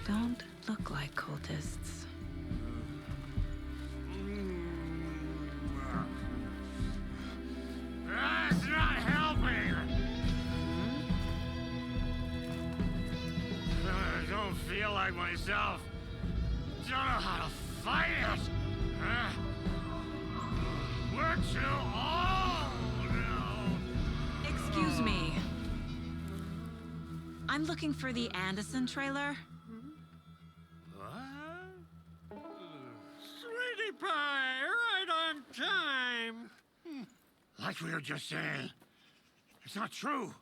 Don't look like cultists. That's not helping. I don't feel like myself. Don't know how to fight it. We're too old now. Excuse me. I'm looking for the Anderson trailer. What? Sweetie pie, right on time. Like we were just saying, it's not true.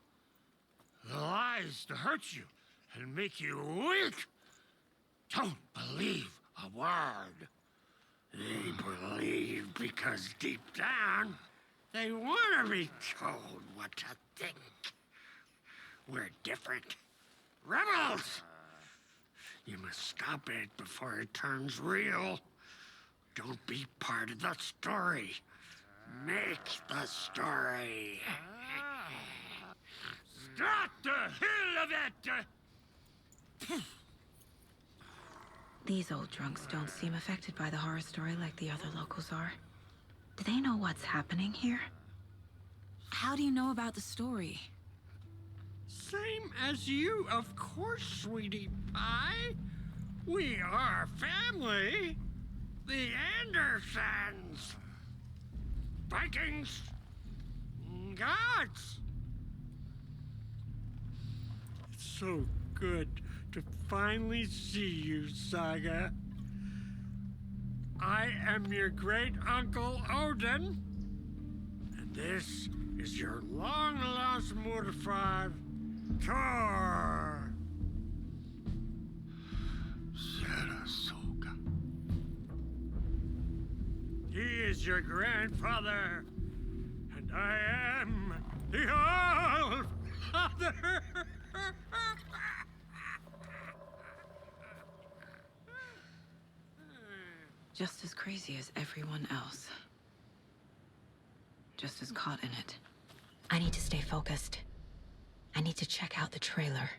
The lies to hurt you and make you weak. Don't believe a word. They believe because deep down, they want to be told what to think. We're different. Rebels! You must stop it before it turns real. Don't be part of the story. Make the story. Stop the hell of it! These old drunks don't seem affected by the horror story like the other locals are. Do they know what's happening here? How do you know about the story? Same as you, of course, sweetie pie. We are family. The Andersons. Vikings. Gods. It's so good to finally see you, Saga. I am your great-uncle Odin. And this is your long-lost mortified Thor. Sarasota. He is your grandfather, and I am the All-Father. Just as crazy as everyone else. Just as caught in it. I need to stay focused. I need to check out the trailer.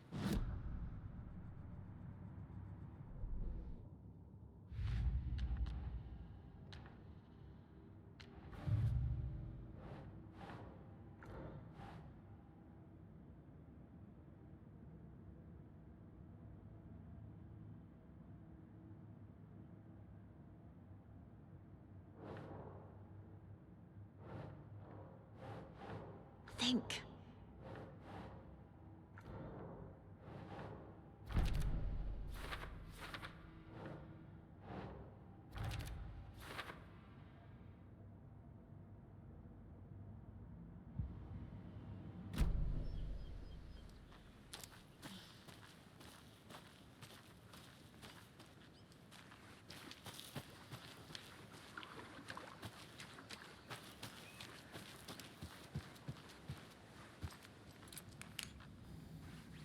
think.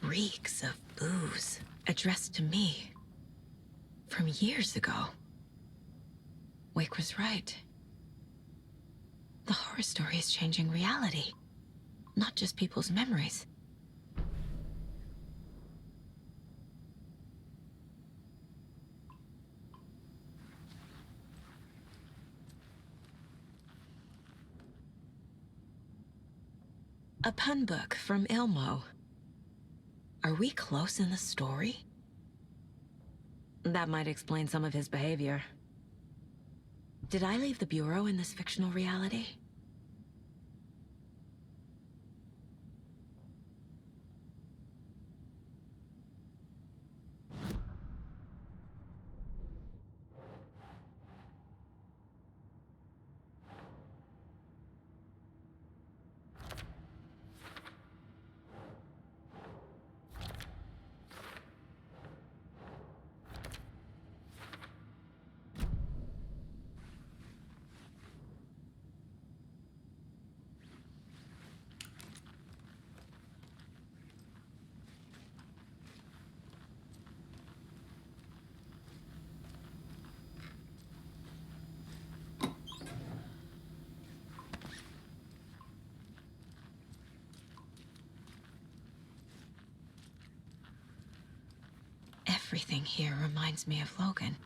Reeks of booze addressed to me from years ago. Wake was right. The horror story is changing reality, not just people's memories. A pun book from Ilmo. Are we close in the story? That might explain some of his behavior. Did I leave the Bureau in this fictional reality? Everything here reminds me of Logan.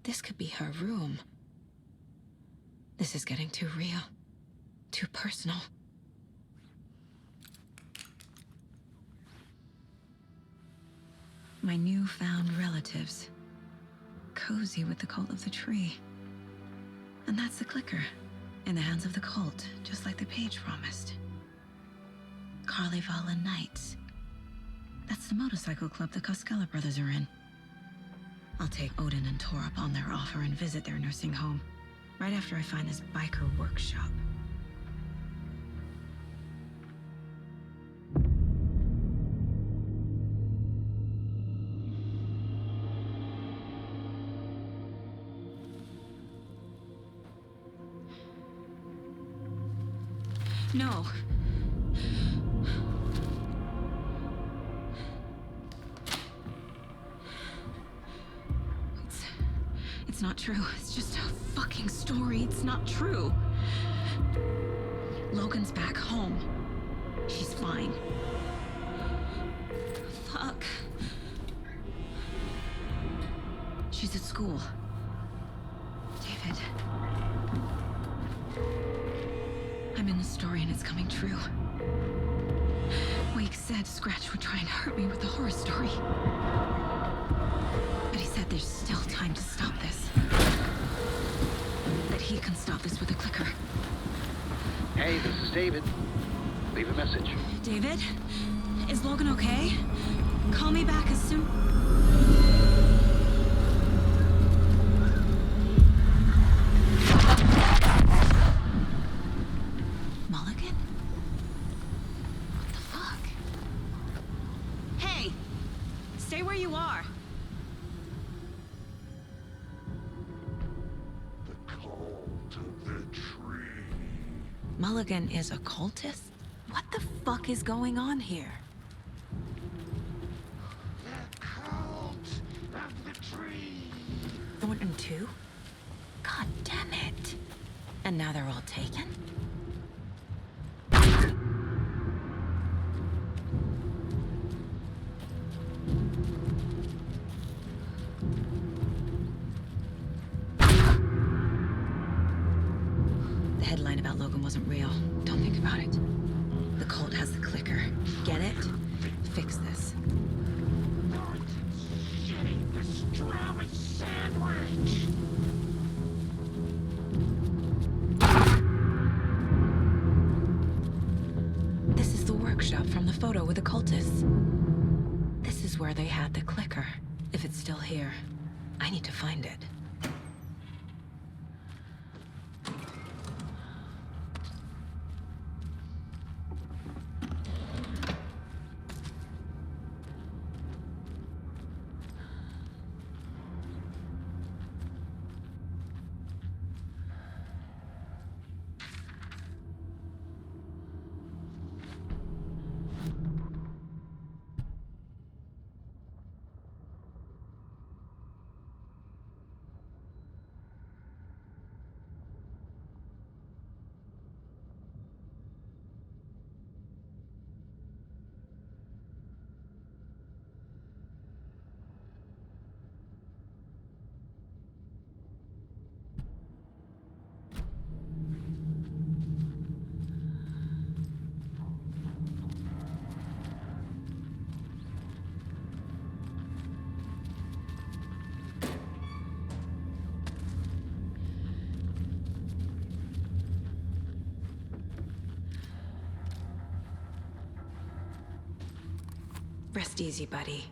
This could be her room. This is getting too real, too personal. My newfound relatives, cozy with the cult of the tree. And that's the clicker, in the hands of the cult, just like the page promised. Carnival Nights. That's the motorcycle club the Koskela brothers are in. I'll take Odin and Tor up on their offer and visit their nursing home, right after I find this biker workshop. No. It's not true. It's just a fucking story. It's not true. Logan's back home. She's fine. Fuck. She's at school. David. I'm in the story and it's coming true. Wake said Scratch would try and hurt me with the horror story. But he said there's still time to stop this. That he can stop this with a clicker. Hey, this is David. Leave a message. David? Is Logan okay? Call me back as soon... Mulligan? What the fuck? Hey! Stay where you are. Mulligan is a cultist? What the fuck is going on here? The cult of the tree. Thornton too? God damn it. And now they're all taken? The headline about Logan wasn't real. Don't think about it. The cult has the clicker. Get it? Fix this. Not shitting the strawberry sandwich. workshop from the photo with the cultists. This is where they had the clicker. If it's still here, I need to find it. Rest easy, buddy.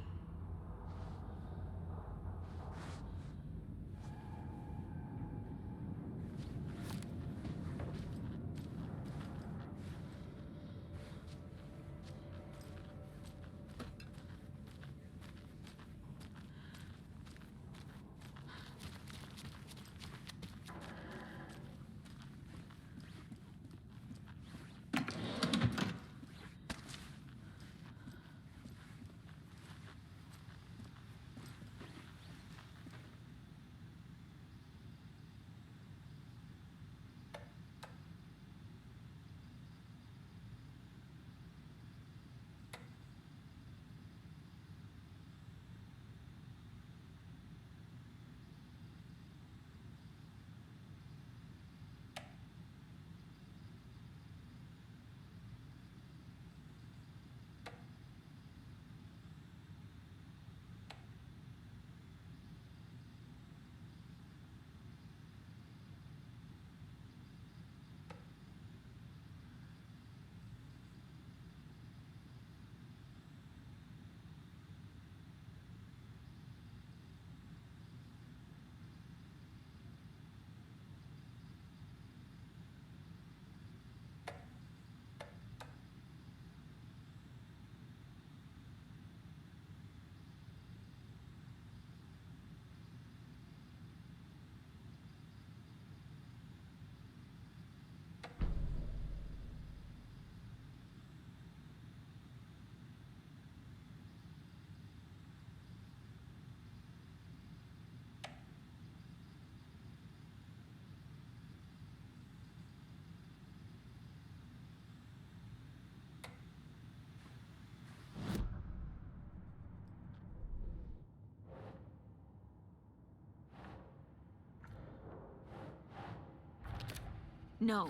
No,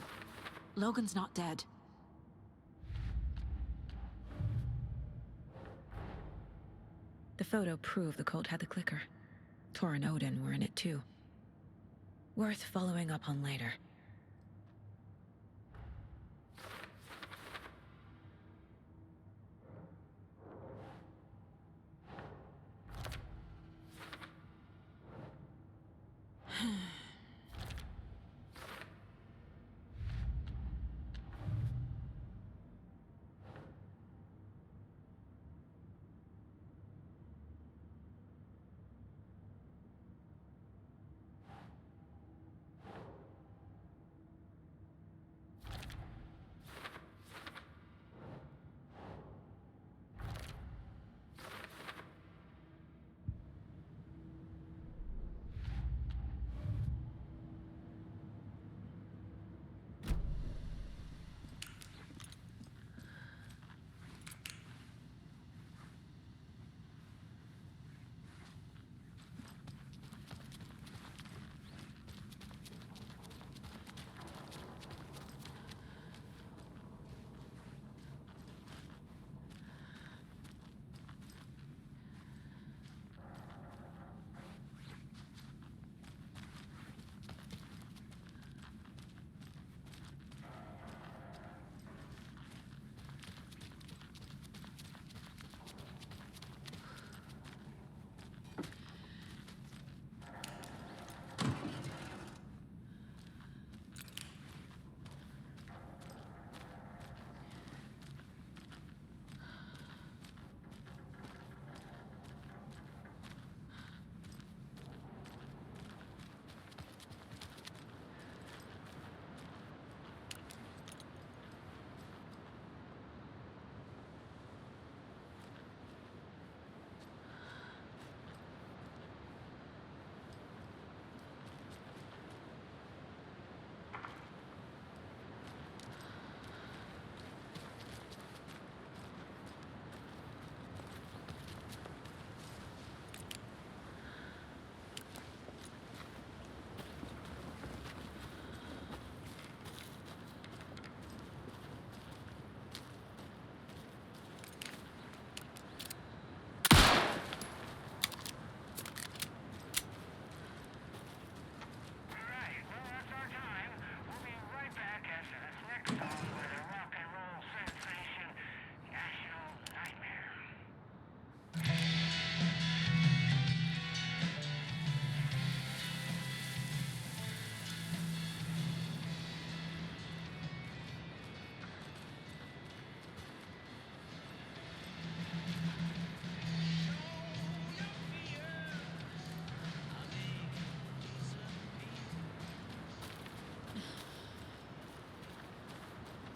Logan's not dead. The photo proved the cult had the clicker. Tor and Odin were in it too. Worth following up on later.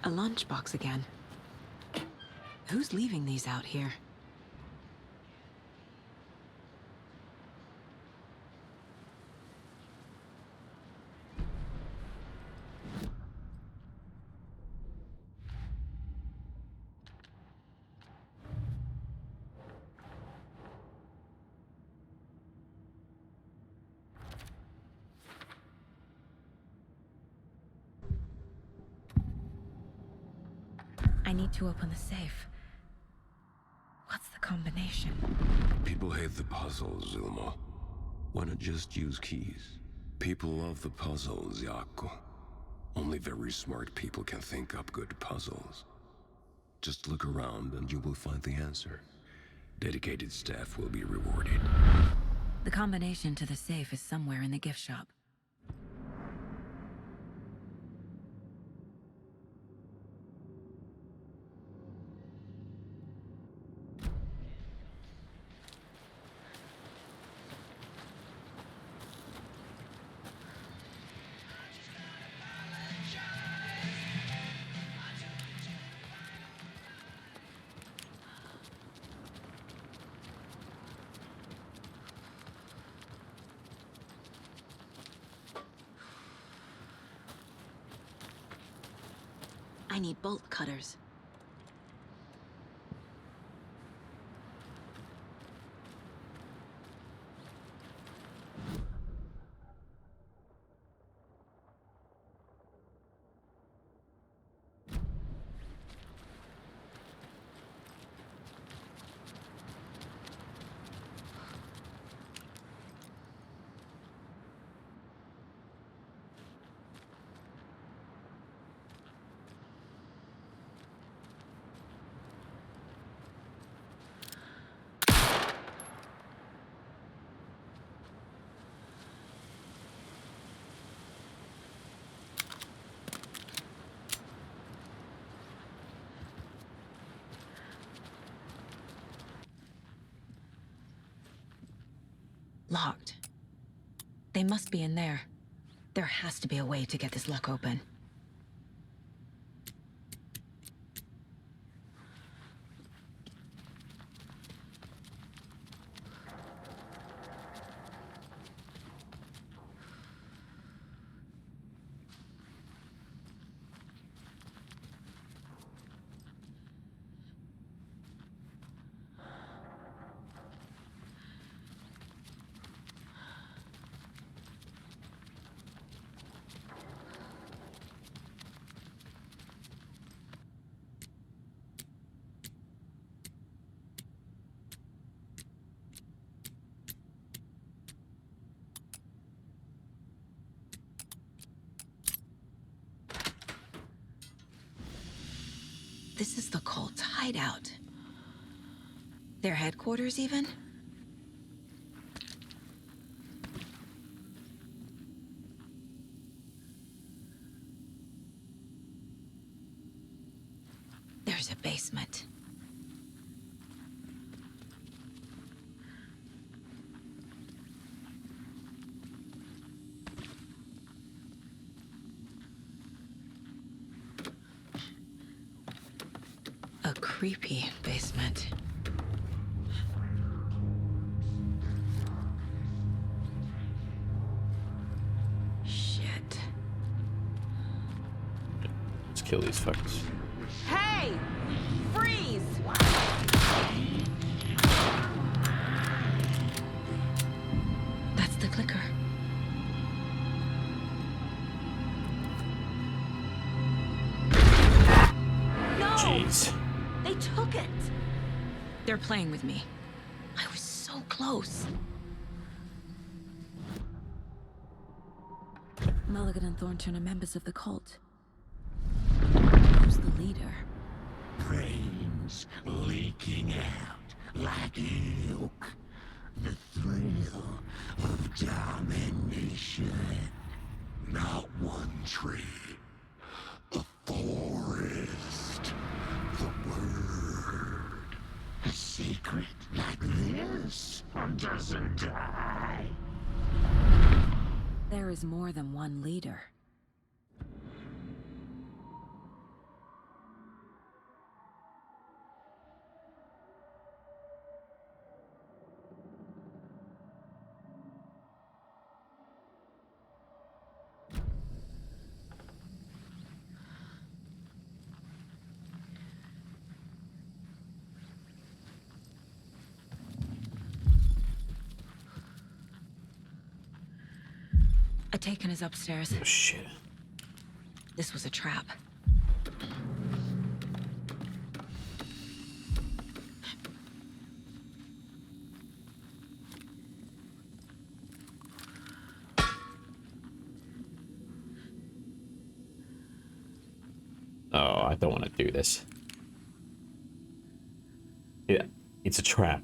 A lunchbox again. Who's leaving these out here? I need to open the safe. What's the combination? People hate the puzzles, Ilmo. Why not just use keys? People love the puzzles, Jaakko. Only very smart people can think up good puzzles. Just look around and you will find the answer. Dedicated staff will be rewarded. The combination to the safe is somewhere in the gift shop. I need bolt cutters. Locked. They must be in there. There has to be a way to get this lock open. This is the cult's hideout. Their headquarters, even? There's a basement. A creepy basement. Shit. Let's kill these fuckers. Hey! Freeze! That's the clicker. No! Jeez. They took it! They're playing with me. I was so close. Mulligan and Thornton are members of the cult. the leader. Brains leaking out like ilk. The thrill of domination. Not one tree. A forest. The word. A secret like this doesn't die. There is more than one leader. Taken is upstairs. Oh, shit. This was a trap. Oh, I don't want to do this. Yeah, it's a trap.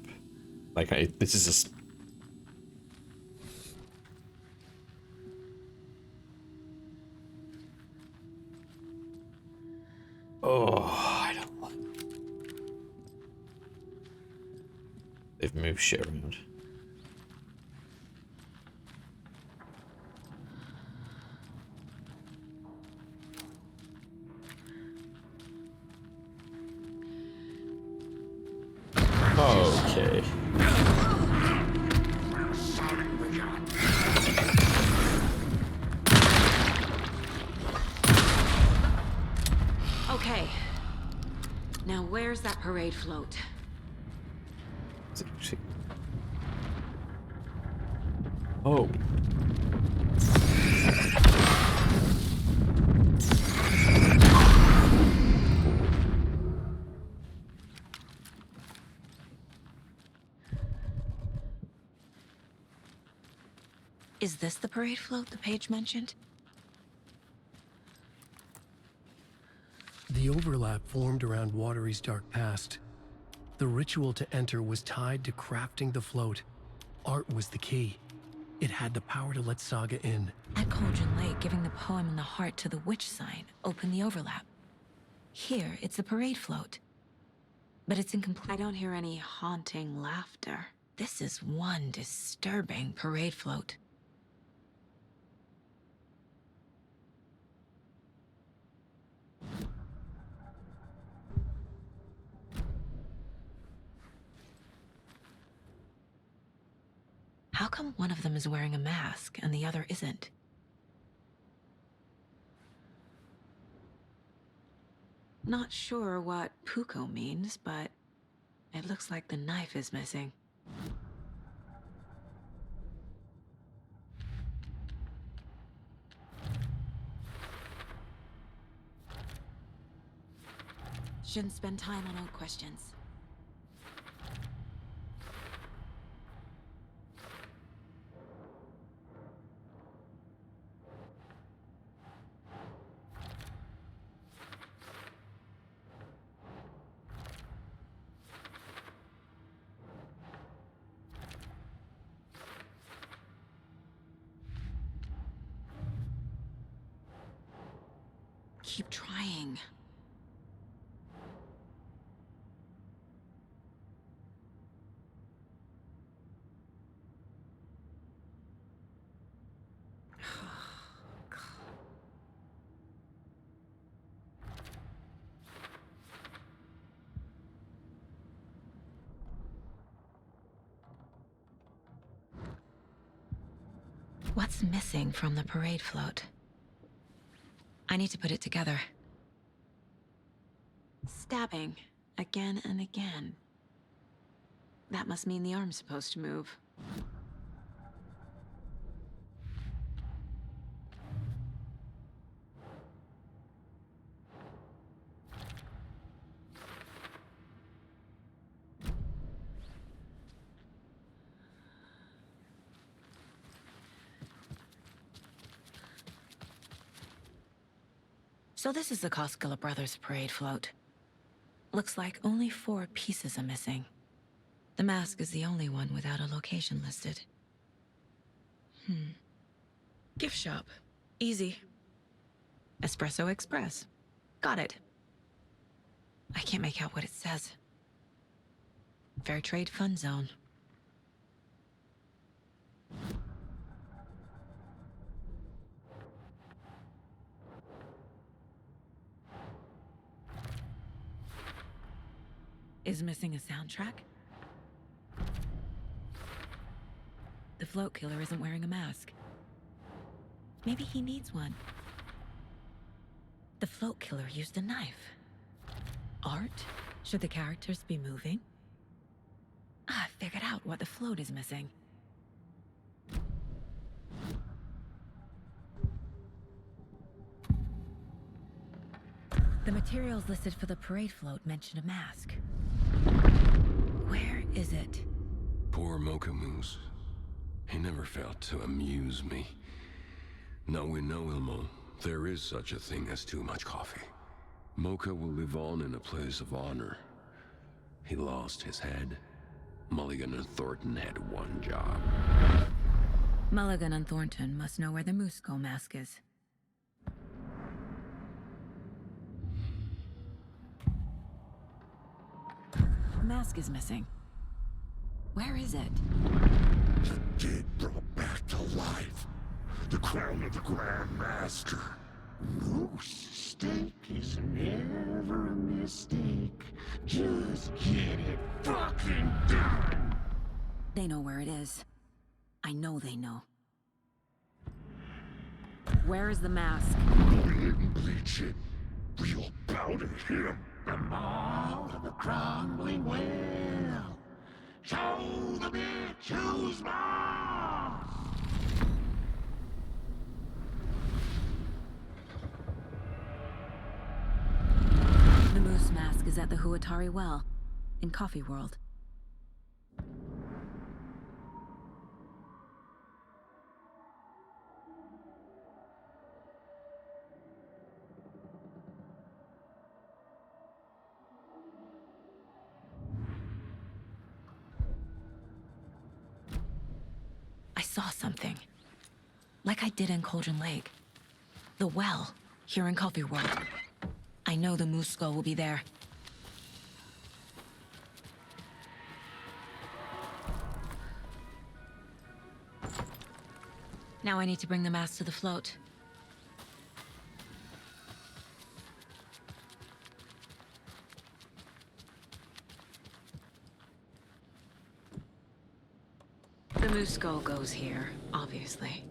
Like, this is just... Oh, I don't like... They've moved shit around. Okay. Okay. Now where's that parade float? Oh. Is this the parade float the page mentioned? The overlap formed around Watery's dark past. The ritual to enter was tied to crafting the float. Art was the key. It had the power to let Saga in. At Cauldron Lake, giving the poem and the heart to the witch sign opened the overlap. Here, it's the parade float. But it's incomplete. I don't hear any haunting laughter. This is one disturbing parade float. How come one of them is wearing a mask and the other isn't? Not sure what Puko means, but it looks like the knife is missing. Shouldn't spend time on old questions. Keep trying. What's missing from the parade float? I need to put it together. Stabbing, again and again. That must mean the arm's supposed to move. So this is the Koskela Brothers parade float. Looks like only 4 pieces are missing. The mask is the only one without a location listed. Gift shop. Easy. Espresso Express. Got it. I can't make out what it says. Fair Trade Fund Zone. Is missing a soundtrack? The float killer isn't wearing a mask. Maybe he needs one. The float killer used a knife. Art? Should the characters be moving? I figured out what the float is missing. The materials listed for the parade float mention a mask. Where is it? Poor Mocha Moose. He never failed to amuse me. Now we know, Ilmo, there is such a thing as too much coffee. Mocha will live on in a place of honor. He lost his head. Mulligan and Thornton had one job. Mulligan and Thornton must know where the Moose Skull mask is. The mask is missing. Where is it? The dead brought back to life. The crown of the Grand Master. Moose steak is never a mistake. Just get it fucking done. They know where it is. I know they know. Where is the mask? Go ahead and bleach it. We'll bow to him. The maw of the crumbling well. Show the bitch who's boss. The moose mask is at the Huatari Well, in Coffee World. I saw something. Like I did in Cauldron Lake. The well, here in Coffee World. I know the Moose Skull will be there. Now I need to bring the mask to the float. The Moose Skull goes here, obviously.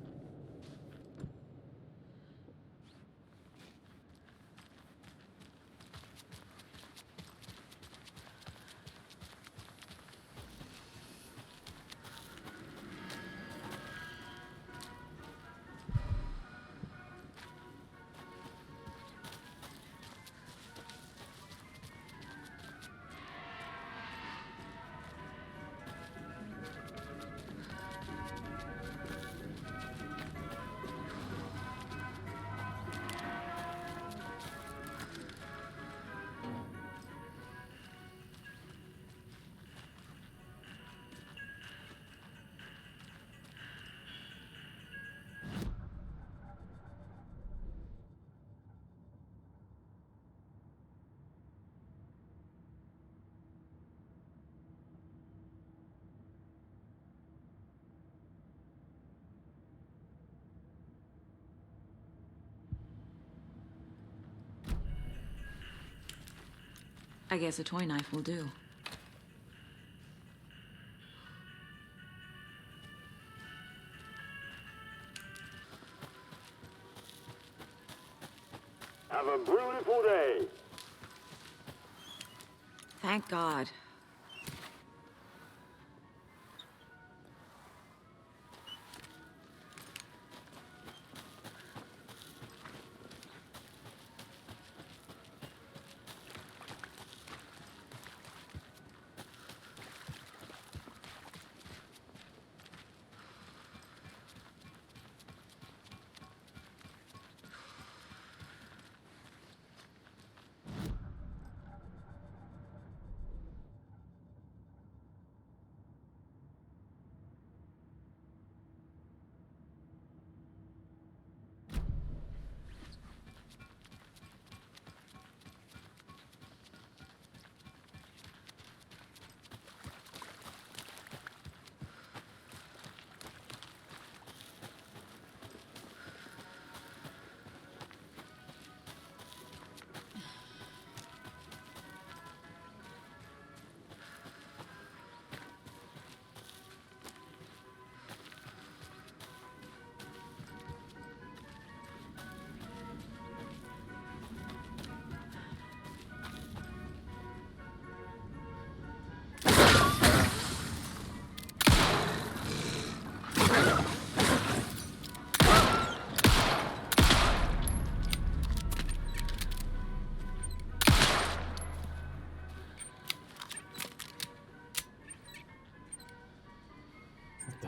I guess a toy knife will do. Have a beautiful day. Thank God.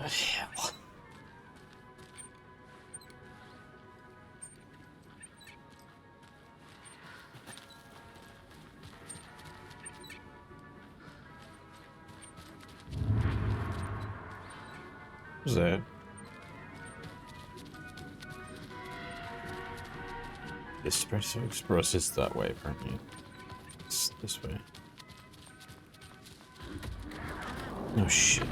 hell? What's that? Espresso Express is that way, apparently. It's this way. Oh shit.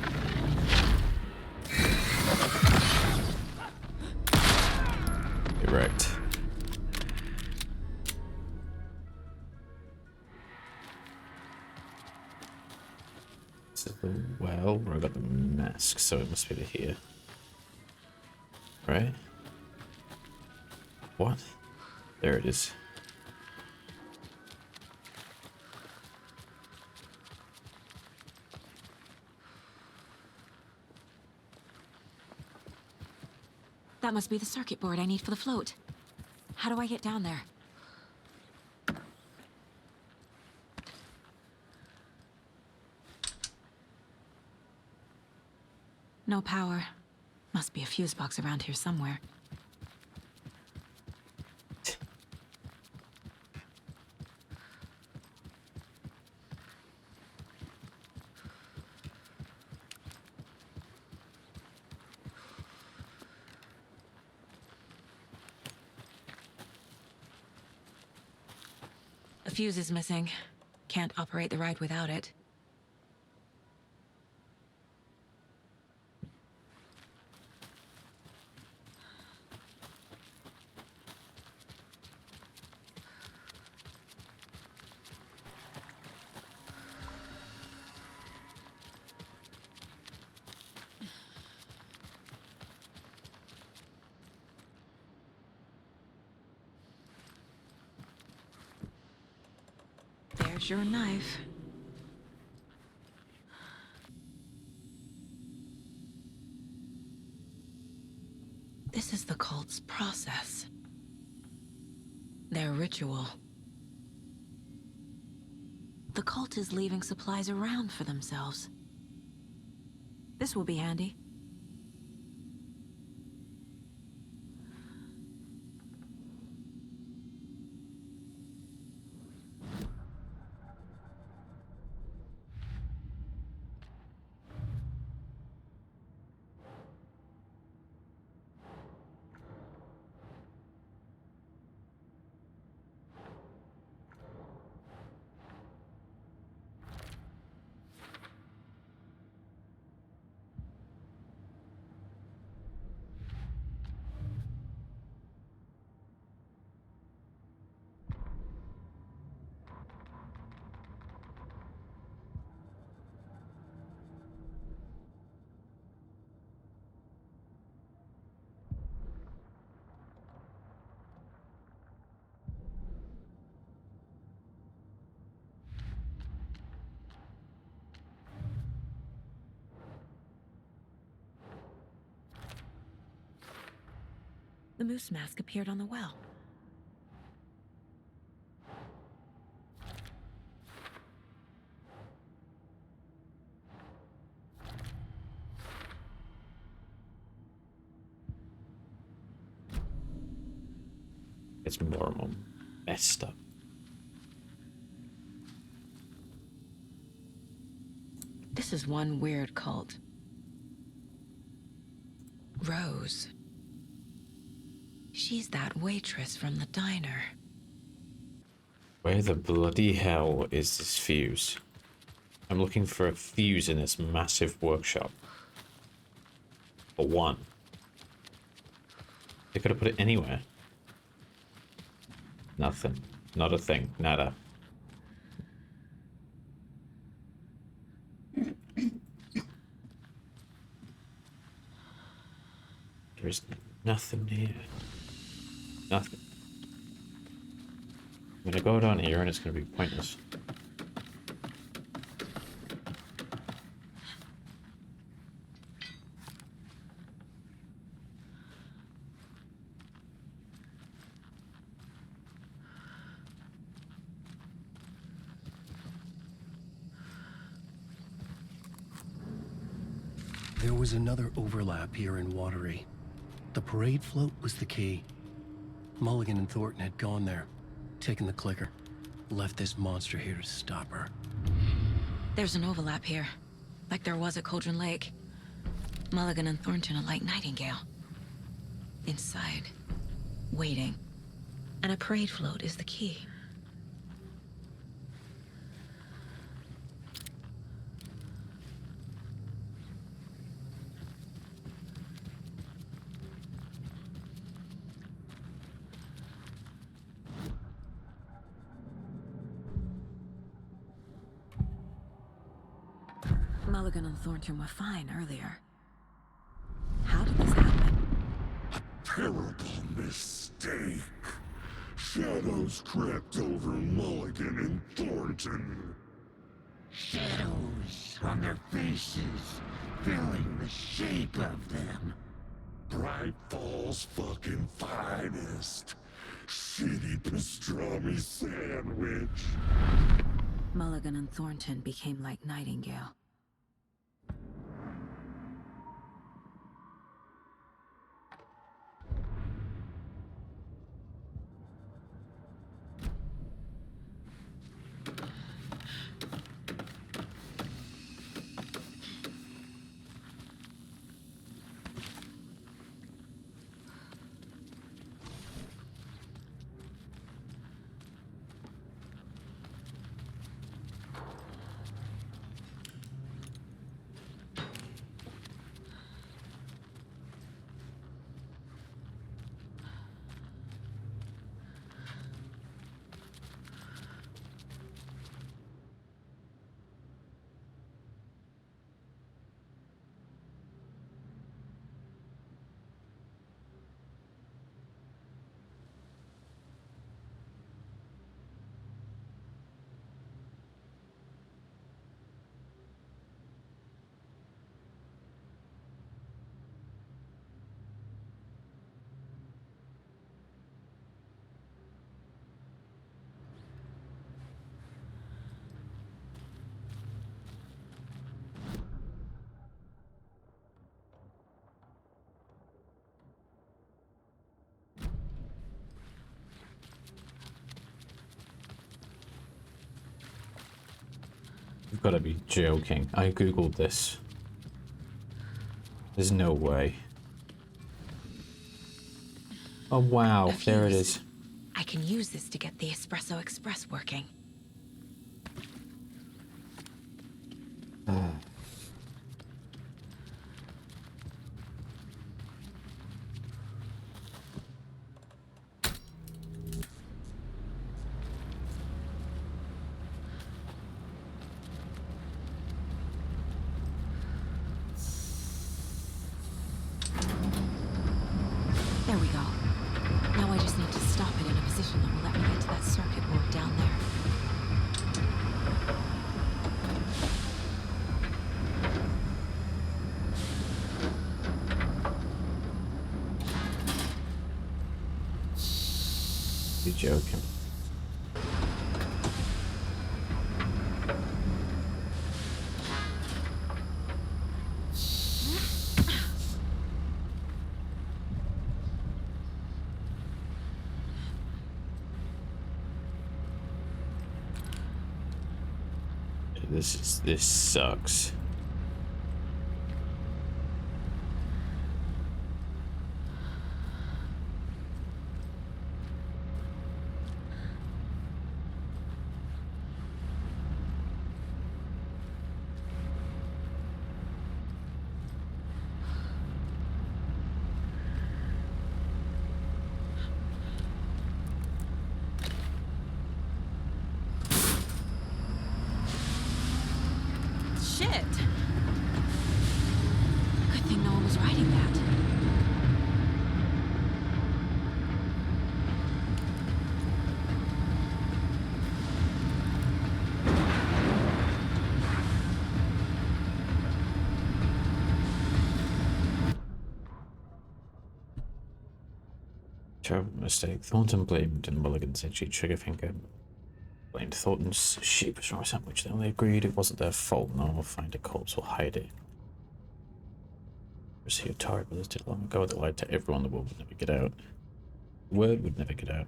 You're right. This is the well where I got the mask, so it must be to here. Right? What? There it is. That must be the circuit board I need for the float. How do I get down there? No power. Must be a fuse box around here somewhere. A fuse is missing. Can't operate the ride without it. There's your knife. This is the cult's process. Their ritual. The cult is leaving supplies around for themselves. This will be handy. The moose mask appeared on the well. It's more and more messed up. This is one weird cult. Rose. She's that waitress from the diner. Where the bloody hell is this fuse? I'm looking for a fuse in this massive workshop. For one. They could have put it anywhere. Nothing. Not a thing. Nada. There's nothing here. Nothing. I'm gonna go down here and it's gonna be pointless. There was another overlap here in Watery. The parade float was the key. Mulligan and Thornton had gone there, taken the clicker, left this monster here to stop her. There's an overlap here, like there was at Cauldron Lake. Mulligan and Thornton are like Nightingale. Inside, waiting. And a parade float is the key. Mulligan and Thornton were fine earlier. How did this happen? Terrible mistake. Shadows crept over Mulligan and Thornton. Shadows on their faces, filling the shape of them. Bright Falls fucking finest. Shitty pastrami sandwich. Mulligan and Thornton became like Nightingale. You've got to be joking. I googled this. There's no way. Oh wow, there it is. I can use this to get the Espresso Express working. There we go. Now I just need to stop it in a position that will let me get to that circuit board down there. You're joking. This sucks. Shit! Good thing no one was writing that. Terrible mistake. Thornton blamed and Mulligan said she'd trigger finger. Blamed Thornton's sheep was from a sandwich. They only agreed it wasn't their fault. No one will find a corpse or hide it. Was he tired listed long ago that lied to everyone the word would never get out? The word would never get out.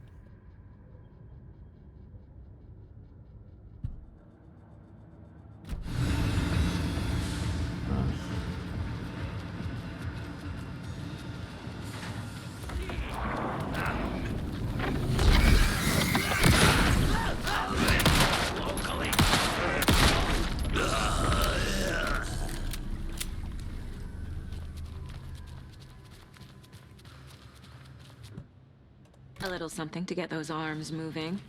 A little something to get those arms moving.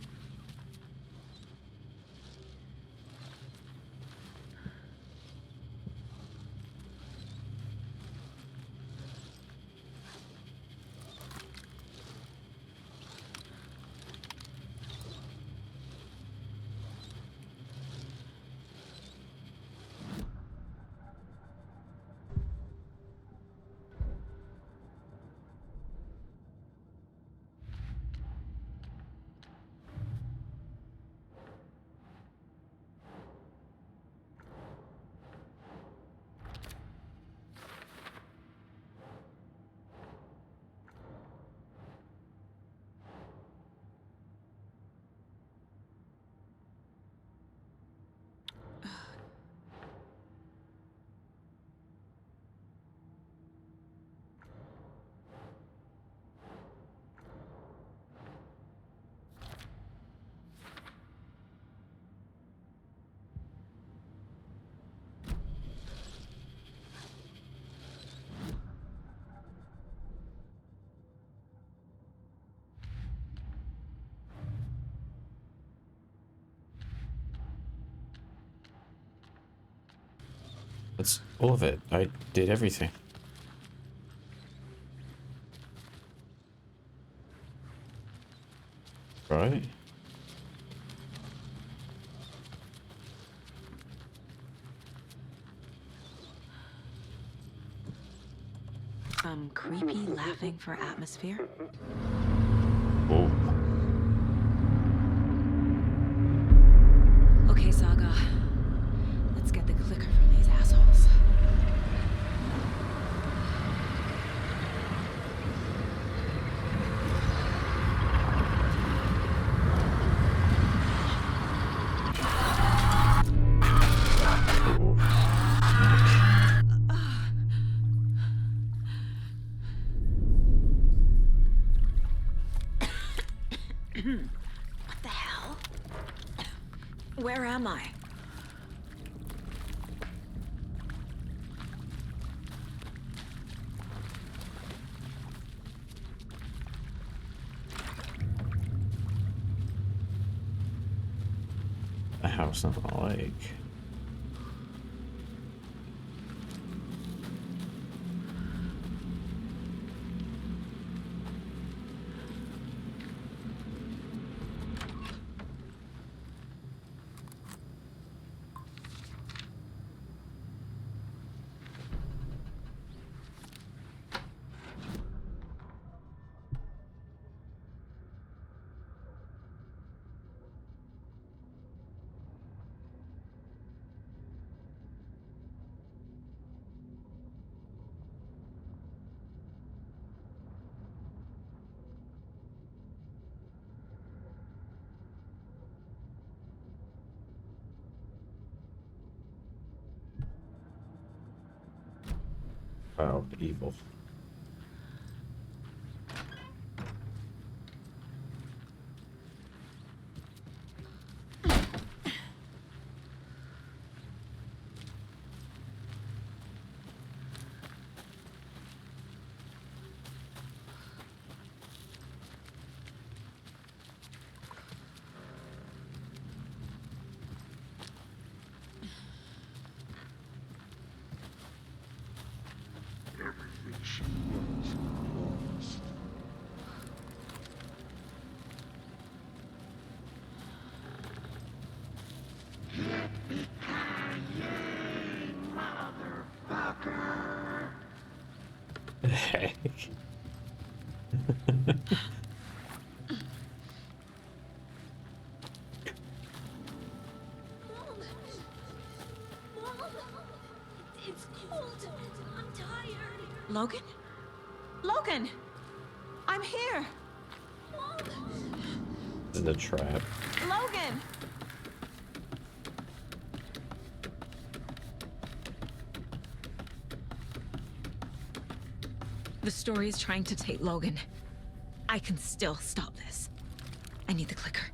That's all of it. I did everything. Right? Some creepy laughing for atmosphere. Oh. Okay, Saga. Let's get the clicker from these assholes. What the hell? Where am I? A house on a lake. Wow, evil. Everything she was lost. Yippee-ki-yay, motherfucker! The heck? It's cold. I'm tired. Logan? Logan! I'm here! This is a trap. Logan! The story is trying to take Logan. I can still stop this. I need the clicker.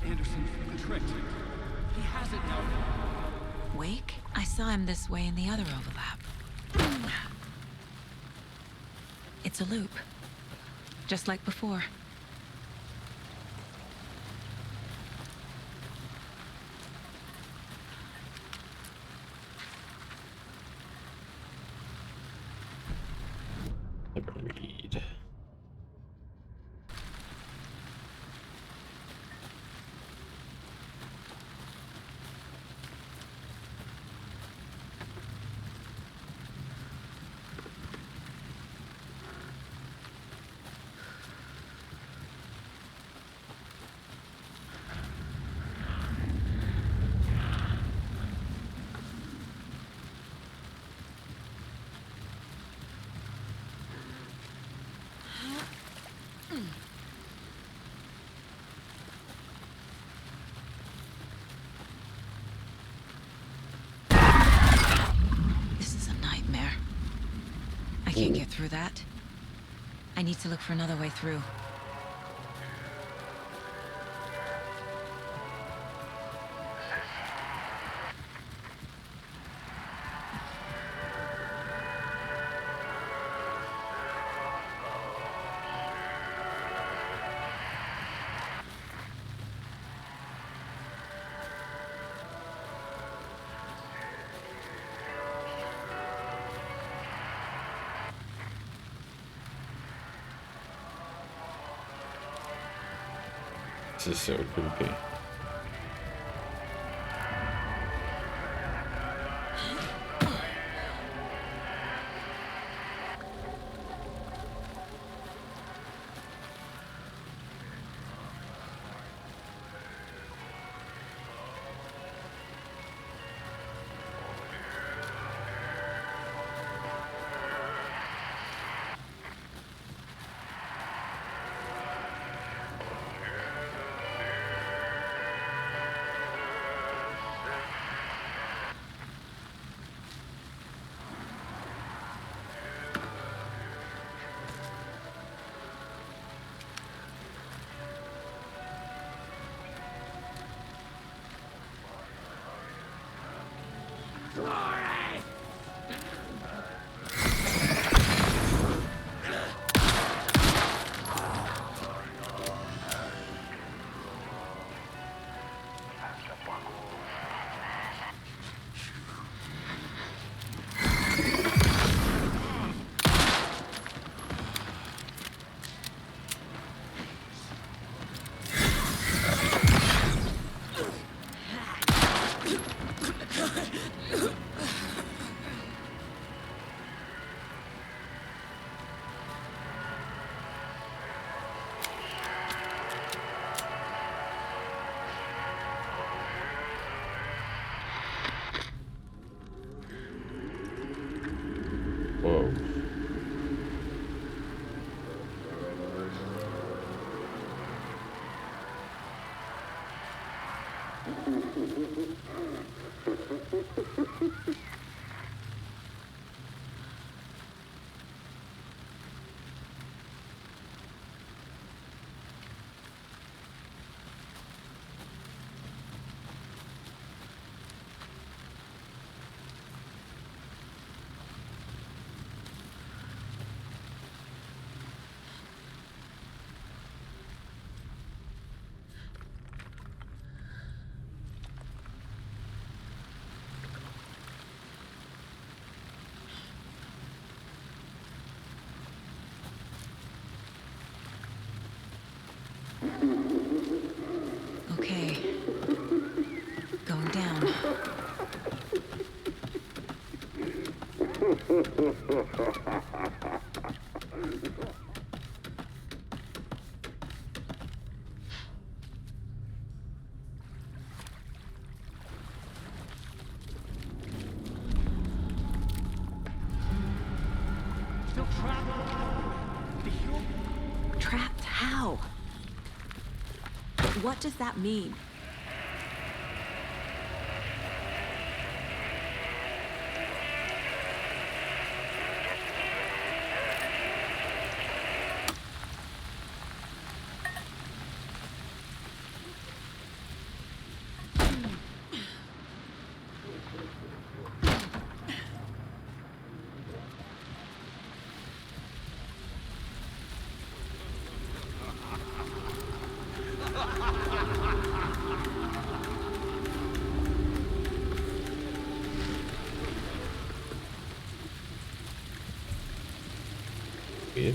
Anderson, the trick. He has it now. Wake? I saw him this way in the other overlap. It's a loop. Just like before. Agreed. This is a nightmare. I can't get through that. I need to look for another way through. This is so creepy. Whoa. Okay. Going down. still trapped. Trapped how? What does that mean? Weird.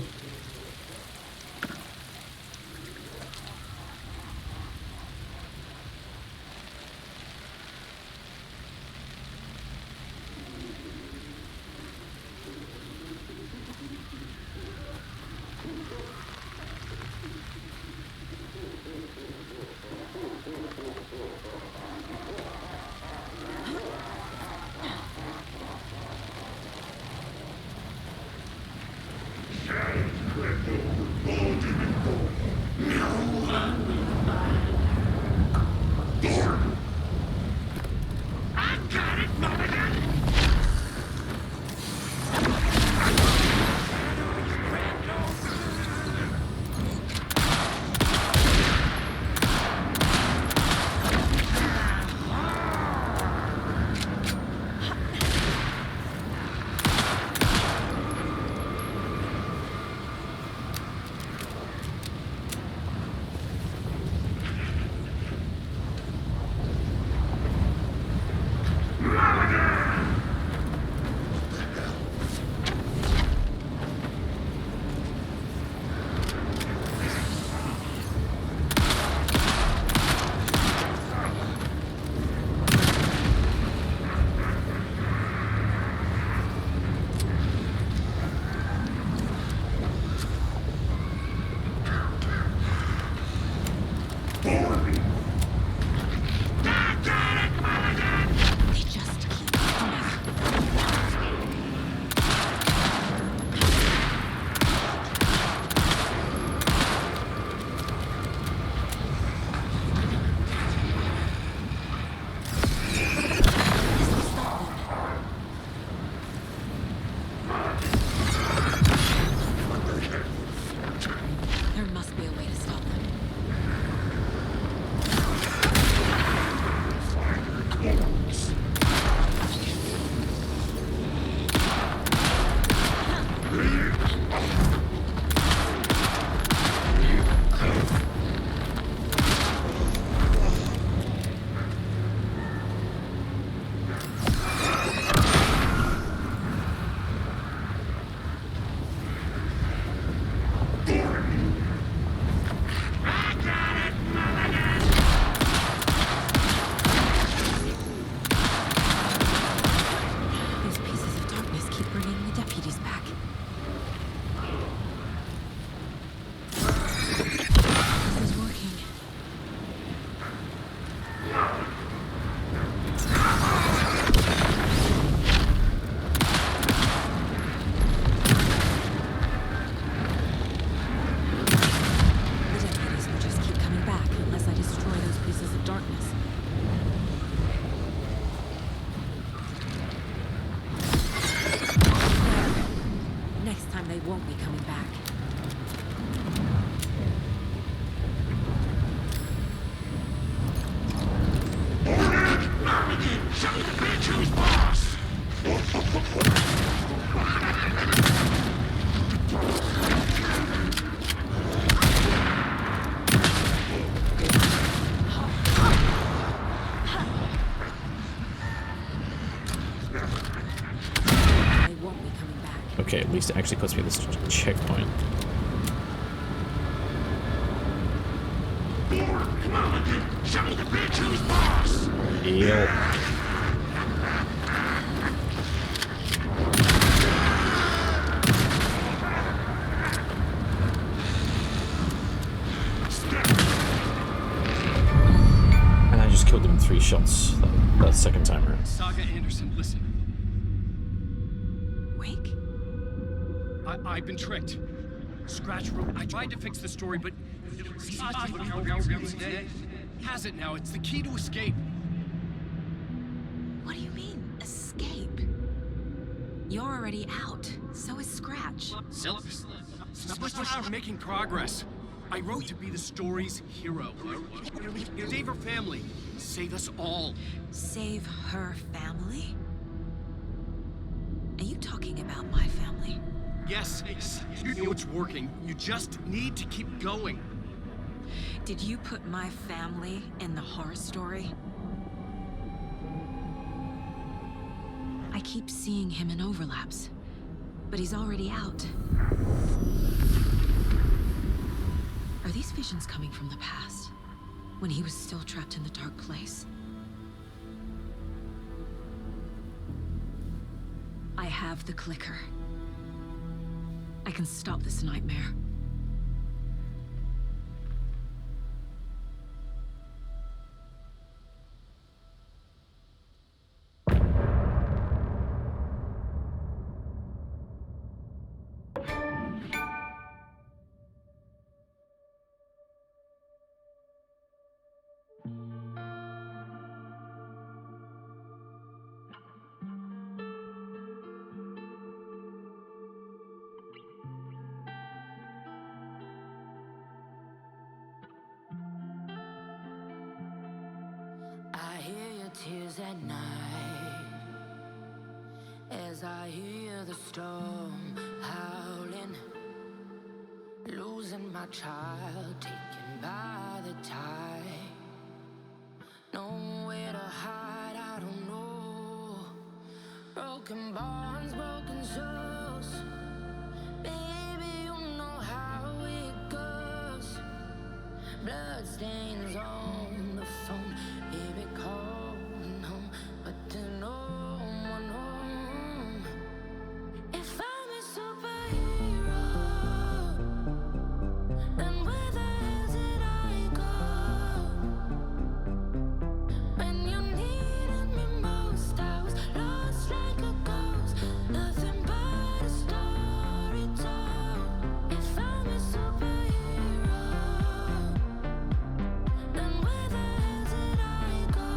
Okay, at least it actually puts me at this checkpoint. Yep. And I just killed him in 3 shots that second time around. Saga Anderson, listen. Wake? I've been tricked. Scratch wrote. I tried to fix the story, but has it now. It's the key to escape. What do you mean, escape? You're already out. So is Scratch. We're making progress. I wrote to be the story's hero. Save her family. Save us all. Save her family? Are you talking about my family? Yes, you know it's working. You just need to keep going. Did you put my family in the horror story? I keep seeing him in overlaps, but he's already out. Are these visions coming from the past, when he was still trapped in the dark place? I have the clicker. I can stop this nightmare. I hear your tears at night as I hear the storm howling, losing my child, taken by the tide. Nowhere to hide, I don't know. Broken bonds, broken souls. Baby, you know how it goes. Blood stains on the phone. Hear it calling home, but there's no one home. If I'm a superhero, then where the hell did I go? When you needed me most, I was lost like a ghost. Nothing but a story told. If I'm a superhero, then where the hell did I go?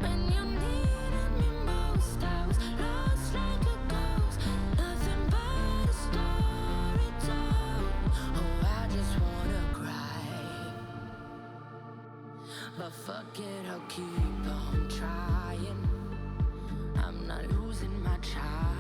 When you needed me most, I was lost like a ghost. Nothing but a story told. Oh, I just wanna cry, but fuck it, I'll keep on trying. I'm not losing my child.